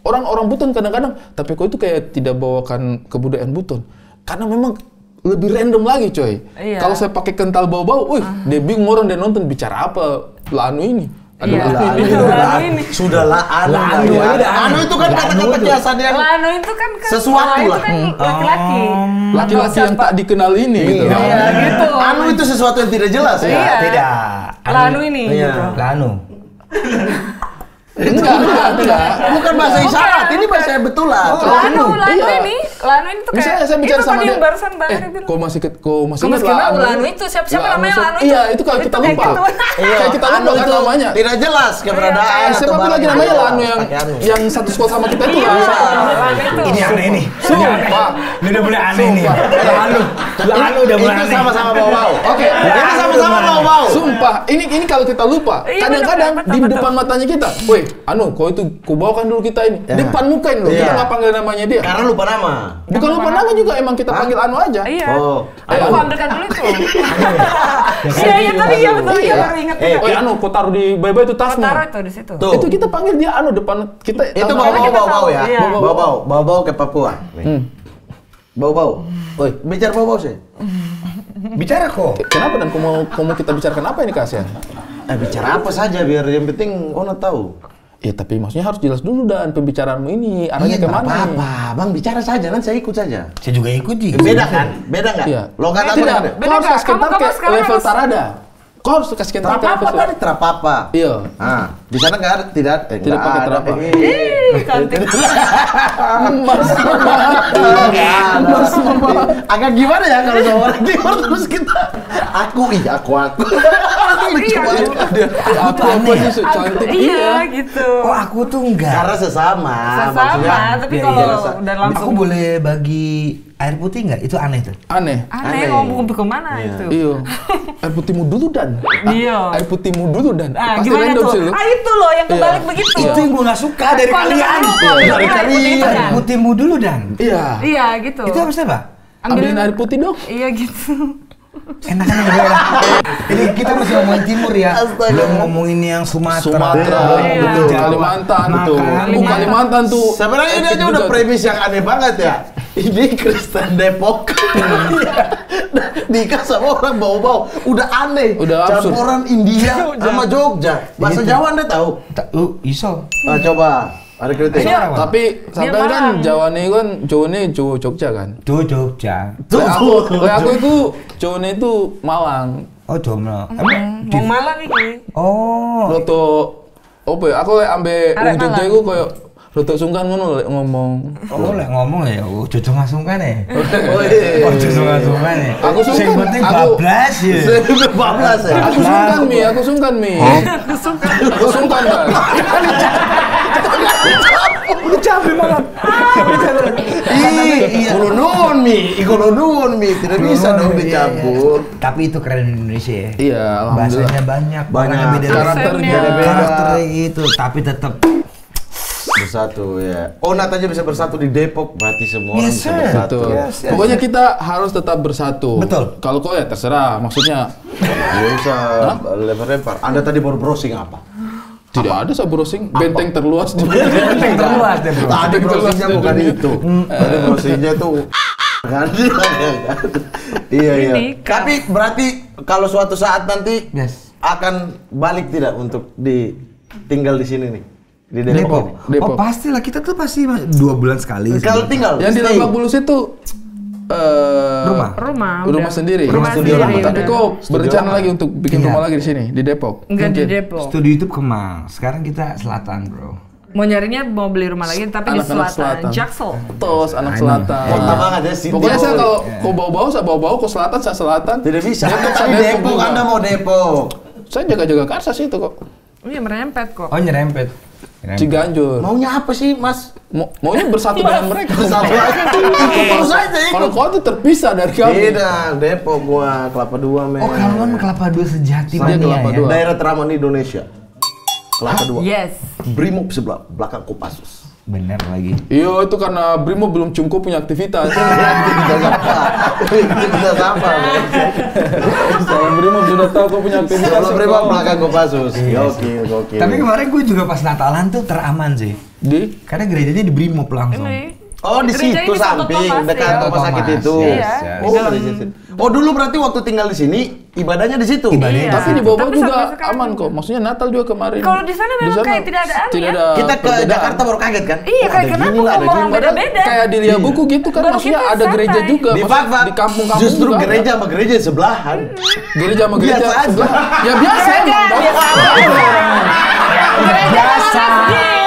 orang buton kadang-kadang, tapi kau itu kayak tidak bawakan kebudayaan buton. Karena memang lebih random lagi coy. Iya. Kalau saya pakai kental bau-bau, wih, dia bingung orang dia nonton bicara apa Lanu ini. Ada Iya. Lanu ini. Lanu ini. Sudahlah, anu itu kan kata-kata kiasan yang Lano itu kan Sesuatu itu lah. kan laki-laki. Laki-laki yang tak dikenal ini gitu. Iya, gitu. anu itu sesuatu yang tidak jelas ya. Iya. Tidak. Lanu ini Iya. gitu. Lanu. Enggak. Bukan bahasa isyarat, ini bahasa betulan. Lano Iya. ini. Lano itu kayak Misalnya saya bicara itu sama tadi dia, yang barusan Bang Ari bilang. kau masih Kau ingat masih kenal Lano itu siapa namanya Lano itu? Iya, itu kalau kita kayak lupa. gitu. Kayak kita lupa kan namanya. Tidak jelas keberadaan. atau Siapa barang lagi namanya yang Lanu yang pakai anu. yang satu sekolah sama kita itu? Iya, Lano itu. Ini aneh nih. Sumpah. Ini udah mulai aneh nih. Sumpah. Lanu udah mulai Itu aneh. sama-sama bau-bau. Oke. Ini sama-sama bau-bau. Sumpah, ini kalau kita lupa, Iya, kadang-kadang betul, di betul. depan matanya kita, woi, kau itu, kau bawakan dulu kita ini, Ya. depan mukain loh, Iya. kita nggak panggil namanya dia. Karena lupa nama. Bukan lupa nama juga, emang kita panggil Anu aja. Iya. Oh. Aku ambilkan dulu itu. Iya, iya tadi ya betul ya baru ingat juga. Woi, Anu, kau taruh di bye-bye itu tasmu. Taruh itu di situ. Tuh. Itu kita panggil dia Anu depan kita. Itu nama- kita bau-bau tahu, ya. iya. Bau-bau ke Papua. Nih. Bau-bau. Woi, bicara bau-bau sih. Bicara kok. Kenapa dan kau mau kita bicarakan apa ini kasihan? Bicara apa saja biar yang penting Ona tahu. Ya tapi maksudnya harus jelas dulu dan pembicaraanmu ini arahnya Iya, kemana? nggak apa-apa. Bang bicara saja, nanti saya ikut saja. Saya juga ikut sih. Beda kan? Beda nggak? Iya. Logat aku Tidak, ada. kau harus nggak? kasih kental Kamu ke sekarang level harus- tarada. Kau harus kasih kental ke Terapapa level tadi terapapa. Iya. Ah, di sana nggak ada, tidak Tidak nggak pakai ada. terapa. Cantik. Mas agak gimana ya kalau sama orang timur terus kita aku. Lucu Iya, banget. Aku apa sih so cantik? Iya gitu. Oh aku tuh enggak. Karena sesama. Sesama, maksudnya. tapi Iya, kalau iya. udah Aku langsung boleh bagi air putih nggak? Itu aneh tuh. Aneh. aneh ngomong ke mana itu. Iya. Air putihmu dulu dan. Iya. Air putihmu dulu dan. Ah, Pasti gimana random tuh? sih lu. Ah itu loh yang kebalik begitu. Itu yang gue nggak suka dari Kok kalian. dulu, kok Dari dulu, air kalian. putih itu Air kan? putihmu dulu dan. Iya. Iya gitu. Itu apa sih pak? Ambilin air putih dong. Iya gitu. Enakan yang gue. Ini kita masih ngomongin timur ya. Astaga. Belum ngomongin yang Sumatera. Sumatera, Iya. betul. Kalimantan tuh. Makanya. Kalimantan tuh. Sebenarnya ini aja udah premis yang aneh banget ya. Ini Kristen Depok. Nikah sama orang bau-bau. Udah aneh. Udah absurd. Campuran India sama Jogja. Bahasa Jawa Anda tahu? Iso. Coba. Ada kritik. Iya. Tapi sampai Dia kan Malang. Jawa nih kan Jawa nih Jawa Jogja kan. Tuh Jogja. Aku itu Jawa nih itu Malang. Oh Jomblo. Mau Malang iki. Oh. Roto apa ya? Aku lek ambe Arek wong Jogja Malang. iku koyo roto sungkan ngono lek ngomong. Oh, lek ngomong ya, jojo ngasungkan ya. iya. Oh, jojo ngasungkan ya. Aku sungkan, Sing penting aku- bablas ya. Bablas ya. Aku sungkan mi, aku sungkan mi. Aku sungkan kan. Capek banget. Kulo nuwun mi, tidak bisa dong dicampur. Tapi itu keren di Indonesia ya. Iya, alhamdulillah. Bahasanya banyak, Banyak. orangnya beda Karakternya. karakternya gitu, tapi tetap Bersatu ya. Oh, Nat aja bisa bersatu di Depok, berarti semua orang Yes, bisa sir. bersatu. Betul. Yes, yes, Pokoknya kita harus tetap bersatu. Betul. Kalau kau ya terserah, maksudnya Nggak usah lempar-lempar. Anda tadi baru browsing apa? tidak ada saya browsing benteng terluas di yang terluas deh bro. Tadi browsingnya bukan itu. Tadi browsingnya tuh kan? Iya iya. Ini, Kak. Tapi berarti kalau suatu saat nanti Yes. akan balik tidak untuk tinggal di sini nih di Depok. Depok. Depok. Oh pastilah, kita tuh pasti 2 bulan sekali. Kalau tinggal yang di stay. Lebak Bulus itu Rumah. Rumah sendiri. Rumah Studio sendiri. lama. Tapi udah. kok berencana lama. lagi untuk bikin Iya. rumah lagi di sini di Depok? Enggak di Mungkin. Depok. Studio YouTube Kemang. Sekarang kita selatan, bro. Mau nyarinya mau beli rumah lagi tapi di Anak-anak selatan. selatan. Jaksel. Tos anak I know. selatan. Kota banget ya, City Pokoknya saya boy. kalau kau bau-bau saya bau-bau, kau selatan saya selatan. Tidak bisa. Depok, Tadi saya Depok, juga. Anda mau Depok. Saya jaga-jaga Karsas itu kok. Iya merempet kok. Oh nyerempet. Ciganjur. Maunya apa sih, Mas? Maunya bersatu dengan mereka. Bersatu aja. Ikut terus aja ikut. Kalau kau tuh terpisah dari kami. Tidak, Depok gua Kelapa Dua men. Oh kalian Kelapa Dua sejati Dia mania Kelapa ya. Dua. Daerah teraman di Indonesia. Kelapa Dua. Yes. Brimob sebelah belakang Kopassus. Bener lagi. Iya, itu karena Brimo belum cukup punya aktivitas. Kita apa? Kalau Brimo sudah tahu kau punya aktivitas. Kalau Brimo belakang Kopassus. Oke. Tapi kemarin gue juga pas Natalan tuh teraman sih. Karena gerejanya di Brimob langsung. Oh, di Gereja situ ini Santo samping Thomas, dekat ya. rumah sakit Thomas, itu. Iya. Oh, gereja situ. Oh, dulu berarti waktu tinggal di sini ibadahnya di situ. Ibadahnya Iya. Tapi di bawah Tapi juga sampai sekarang aman juga. kok. Maksudnya Natal juga kemarin. Kalau di sana memang kayak tidak ada anu tidak ya. ada Kita ke perbedaan. Jakarta baru kaget kan? Iya, kayak ada kenapa gini lah, kok ada orang gini. beda-beda? Kayak di Lia Buku gitu kan, Baru maksudnya kita ada gereja santai. juga. Di Maksudnya Fak, di kampung-kampung justru juga ada. gereja sama gereja sebelahan. Gereja sama gereja Biasa aja. sebelah. Ya biasa emang. Biasa.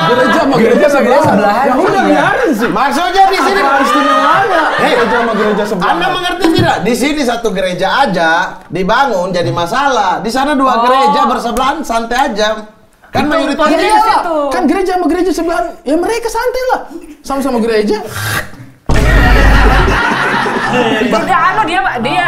Gereja sama gereja sebelah. Ya udah biarin sih. Maksudnya di sini Istimewanya. Gereja sama gereja sebelah. Anda mengerti tidak? Di sini satu gereja aja dibangun jadi masalah. Di sana dua gereja bersebelahan santai aja. Kan mayoritasnya Iya, di situ. kan gereja sama gereja sebelah. Ya mereka santai lah. Sama-sama gereja. Tidak anu dia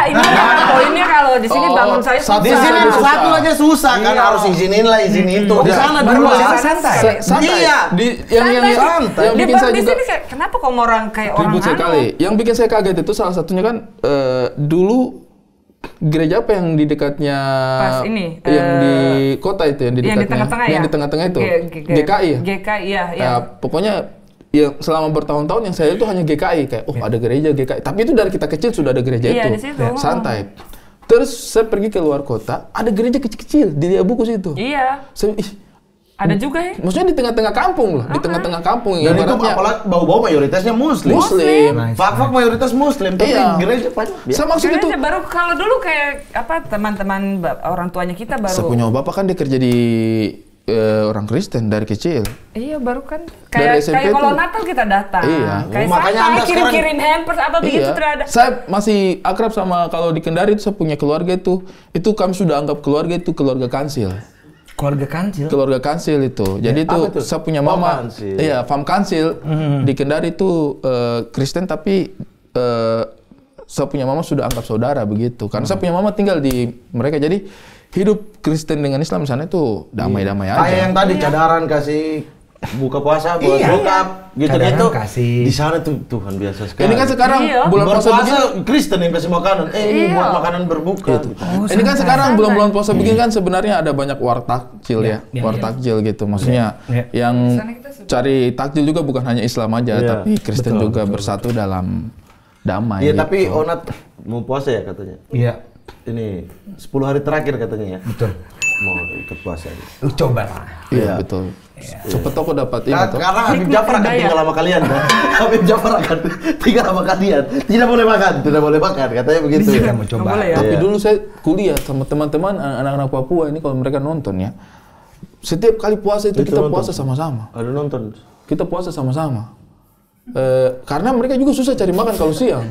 ini kan poinnya kalau di sini bangun saya susah. di sini Susah. satu aja susah kan Iya. harus izinin lah izin itu. Di sana baru dua. biasa santai. Santai. Iya. Di yang Santai. yang Di bikin saya di juga sini kayak kenapa kok orang kayak orang ribut sekali. Yang bikin saya kaget itu salah satunya kan dulu gereja apa yang di dekatnya Pas ini, yang di kota itu yang di yang di dekatnya tengah-tengah ya? yang di tengah-tengah itu GKI ya? GKI ya. Pokoknya ya selama bertahun-tahun yang saya itu hanya GKI kayak ada gereja GKI tapi itu dari kita kecil sudah ada gereja Iya, itu di situ. santai. Terus saya pergi ke luar kota ada gereja kecil-kecil di Lia Buku situ. Iya. Saya, Ada juga ya. maksudnya di tengah-tengah kampung lah, di tengah-tengah kampung Dan itu ibaratnya apalagi bau-bau mayoritasnya muslim. Muslim. Fak-fak mayoritas muslim, tapi Iya. gereja banyak. Sama maksud itu Gereja baru kalau dulu kayak apa teman-teman orang tuanya kita baru. saya punya bapak kan dia kerja di orang Kristen dari kecil. Iya baru kan Dari kayak SMP kalau tuh. Natal kita datang. Iya. Kayak Makanya santai, Anda sekarang- kirim-kirim hampers apa begitu tidak ada. Saya masih akrab sama kalau di Kendari itu saya punya keluarga itu kami sudah anggap keluarga itu keluarga kansil. Keluarga kancil. Keluarga kansil itu. Jadi itu apa tuh? saya punya Oh, mama. kansil. Iya, Fam Kansil. Di Kendari itu Kristen tapi saya punya mama sudah anggap saudara begitu. Karena saya punya mama tinggal di mereka jadi hidup Kristen dengan Islam di sana itu damai-damai aja. Kayak yang tadi cadaran kasih buka puasa buat Iya. bokap gitu Cadaran gitu. kasih. Di sana tuh Tuhan biasa sekali. Ini kan sekarang Iya. bulan puasa begini. berpuasa Kristen yang kasih makanan. Ini Iya. buat makanan berbuka. Gitu. Ini kan sekarang bulan-bulan puasa begini kan sebenarnya ada banyak wartakjil ya, wartakjil gitu. Maksudnya yang cari takjil juga bukan hanya Islam aja, Iya, tapi Kristen betul, juga bersatu dalam damai. Iya, gitu. tapi Onat mau puasa ya katanya. Iya. Ini 10 hari terakhir katanya ya. Betul. Mau ikut puasa. Lu coba lah. Iya betul. Cepet toko dapat ini toh. Karena Habib Jafar akan Hidayah. tinggal sama kalian kan. Habib Jafar akan tinggal sama kalian. Tidak boleh makan, katanya begitu. Kita mau coba. Nggak boleh ya? Tapi Iya. dulu saya kuliah sama teman-teman anak-anak Papua ini kalau mereka nonton ya. Setiap kali puasa itu Itu kita nonton. puasa sama-sama. Ada nonton. Kita puasa sama-sama. Karena mereka juga susah cari makan kalau siang.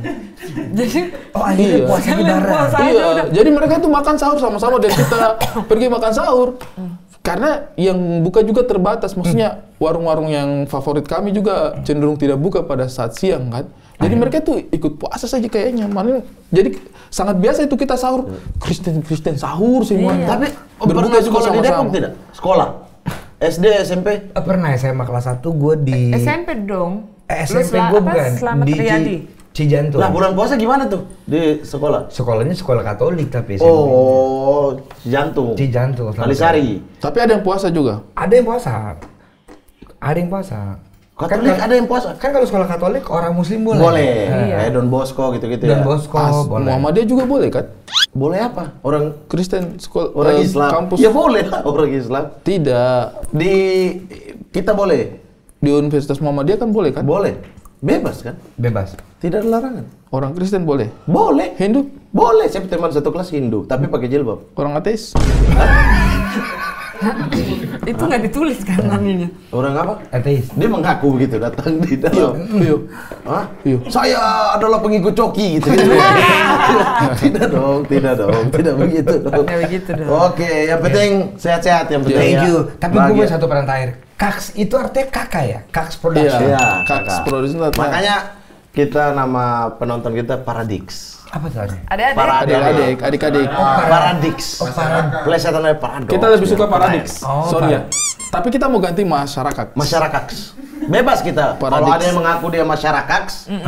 Jadi Oh, akhirnya Iya. puasa bareng. puasa aja Iya, udah. jadi mereka tuh makan sahur sama-sama dan kita pergi makan sahur. Karena yang buka juga terbatas, maksudnya warung-warung yang favorit kami juga cenderung tidak buka pada saat siang kan. Jadi mereka tuh ikut puasa saja kayaknya. Jadi sangat biasa itu kita sahur. Kristen sahur semuanya. Tapi berbuka pernah juga sekolah di Depok sama-sama. tidak? Sekolah? SD, SMP? Pernah SMA kelas 1 gue di SMP dong. SMP Lu gue apa, bukan Selamat di Riyadi. Cijantung. Lah bulan puasa gimana tuh di sekolah? Sekolahnya sekolah Katolik tapi SMP. Oh, jantung. Cijantung. Kalisari. Tapi ada yang puasa juga. Ada yang puasa. Ada yang puasa. Katolik ada yang puasa? Kan kalau sekolah Katolik orang Muslim boleh. Boleh. Iya. Kayak Don Bosco gitu-gitu Dan ya. Bosco boleh. Muhammadiyah juga boleh kan? Boleh apa? Orang Kristen sekolah Islam. kampus Ya boleh lah orang Islam. tidak. Di kita boleh. Di Universitas Muhammadiyah kan boleh kan? Boleh. Bebas kan? Bebas. Tidak ada larangan. Orang Kristen boleh. Boleh. Hindu, Boleh. Saya teman satu kelas Hindu, tapi pakai jilbab. orang ateis. Itu nggak ditulis kan namanya. Orang apa? Ateis. Dia mengaku begitu datang di dalam. Iya. Hah? Iya. Saya adalah pengikut coki gitu. Tidak dong, tidak begitu dong. Nggak begitu dong. Oke, yang penting sehat-sehat yang penting. Thank ya. you. Tapi gue Bahagia. punya satu pertanyaan terakhir. Kaks itu artinya kakak ya? Kaks production. Iya. Iya, Kaks kakak. Production. Makanya kita nama penonton kita Paradix. Apa tuh artinya? Ada. Adik-adik. Paradix. Oh, Paradix. Plesetannya paradoks. Kita lebih suka Paradox. Oh, Sorry ya. Tapi kita mau ganti masyarakat. Masyarakat. Bebas kita. Kalau Paradix. ada yang mengaku dia masyarakat,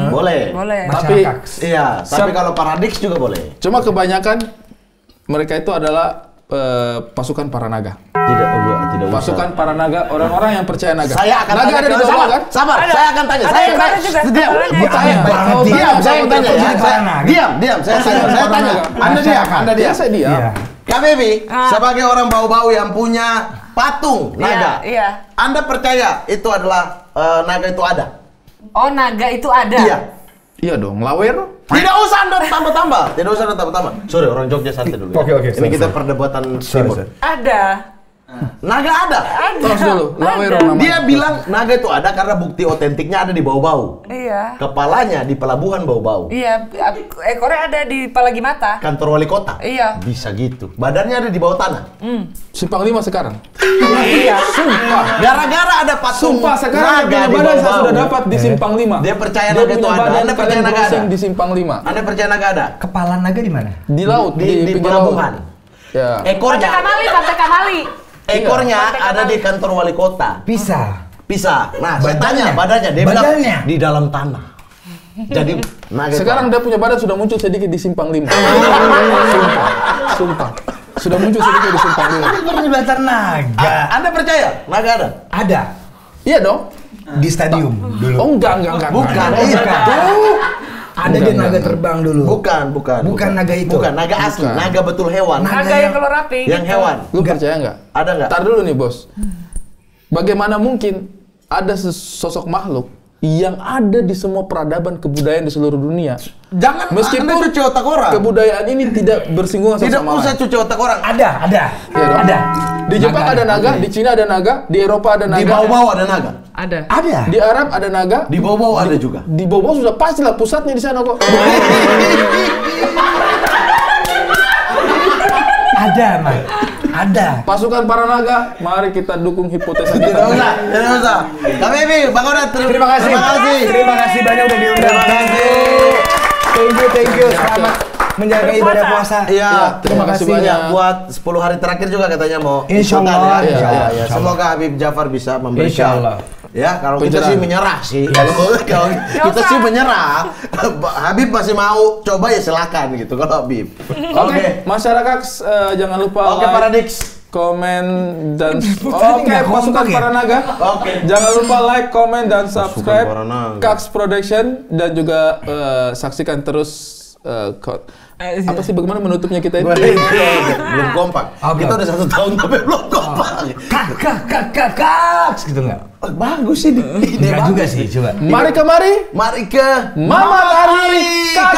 boleh. Boleh. Tapi Iya, tapi kalau Paradix juga boleh. cuma kebanyakan mereka itu adalah pasukan para naga. Tidak usah. Pasukan para naga, orang-orang yang percaya naga. Saya akan naga tanya. ada di bawah Sabar, kan? sabar. Ada. Saya akan tanya. Ada Saya yang akan ada tanya. juga. Diam. Ada. Gua tanya. Kau Diam, tanya, saya kau tanya ya. tanya. Diam. Saya Pasukan tanya. Saya para tanya. naga. Anda diam. Anda diam. Saya diam. Iya. Kak Baby, Ah. sebagai orang bau-bau yang punya patung naga, Iya. Anda percaya itu adalah naga itu ada? Oh, naga itu ada. Iya. Iya dong, lawer. Tidak usah Anda tambah-tambah. Tidak usah Anda tambah-tambah. Sorry, orang Jogja santai dulu. Oke, oke, Ini sorry, kita sorry. perdebatan Sorry, timur. sorry. Ada. Naga ada. Terus dulu, lawer Ada. namanya. Dia bilang naga itu ada karena bukti otentiknya ada di bau-bau. Iya. Kepalanya di pelabuhan bau-bau. Iya, ekornya ada di Palagi Mata. Kantor wali kota. Iya. Bisa gitu. Badannya ada di bawah tanah. Simpang 5 sekarang. Iya. Sumpah. Gara-gara ada patung Sumpah sekarang dia punya naga di badan saya bawah-bau. sudah dapat di Simpang 5. Dia percaya Dia naga itu punya ada. badan, Anda percaya kalian naga browsing ada? di Simpang 5. Anda percaya naga ada? Kepala naga di mana? Di laut, Di pinggir laut. pelabuhan. Ya. Pantai Ekornya, Kamali. ekornya Pantai ada Kamali. di kantor wali kota. Bisa. Bisa. Nah, saya Badannya? tanya badannya. Dia Badannya? bilang di dalam tanah. Jadi naga itu Sekarang ada. dia punya badan sudah muncul sedikit di Simpang 5. Sumpah. Sudah muncul sedikit di Simpang 5. Ini perdebatan naga. Anda percaya naga ada? Ada Iya dong. di stadium dulu. Oh enggak. Bukan, Bukan. Ada dia Bukan, naga bukan. terbang dulu. Bukan naga itu. Bukan naga asli, Bukan. naga betul hewan. Naga yang keluar api. Yang gitu. hewan. Lu percaya nggak? Ada nggak? Tar dulu nih bos. Bagaimana mungkin ada sosok makhluk yang ada di semua peradaban kebudayaan di seluruh dunia? Jangan Meskipun Anda cuci otak orang. kebudayaan ini tidak bersinggungan Tidak sama usah lain. cuci otak orang. Ada. Iya dong. Ada. Di Jepang ada naga, di Cina ada naga, di Eropa ada naga, Di bawah-bawah ada naga. Ada. Ada. di Arab ada naga, Di bawah-bawah ada juga. di bawah sudah pastilah pusatnya di sana kok. Ada, Mak. Ada. Pasukan para naga, mari kita dukung hipotesa Tidak kita. usah, tidak usah. Kak Baby, Bang Odat, Terima kasih. Terima kasih banyak udah diundang. Terima kasih. Thank you. Selamat menjaga ibadah puasa. Iya, terima kasih banyak. Buat 10 hari terakhir juga katanya mau. Insya ikutan Allah, ya. insya Iya, Allah, iya. insya Semoga Habib Jafar bisa memberikan. Insya Allah. Ya, kalau kita Pencerahan. sih menyerah sih. Kalau kita sih menyerah, Habib masih mau coba ya silakan gitu kalau Habib. Oke, masyarakat jangan lupa Oke, like, Paradix. komen dan Tadi nggak pasukan kompak ya? para naga. Oke. Jangan lupa like, komen dan subscribe para naga. Kax Production dan juga saksikan terus apa sih bagaimana menutupnya kita itu? Belum kompak. Oke. Kita udah 1 tahun tapi belum kompak. Kak, gitu nggak? Oh, bagus ini. Enggak juga sih, coba. Mari kemari, Mari ke Mama Tari, Kax.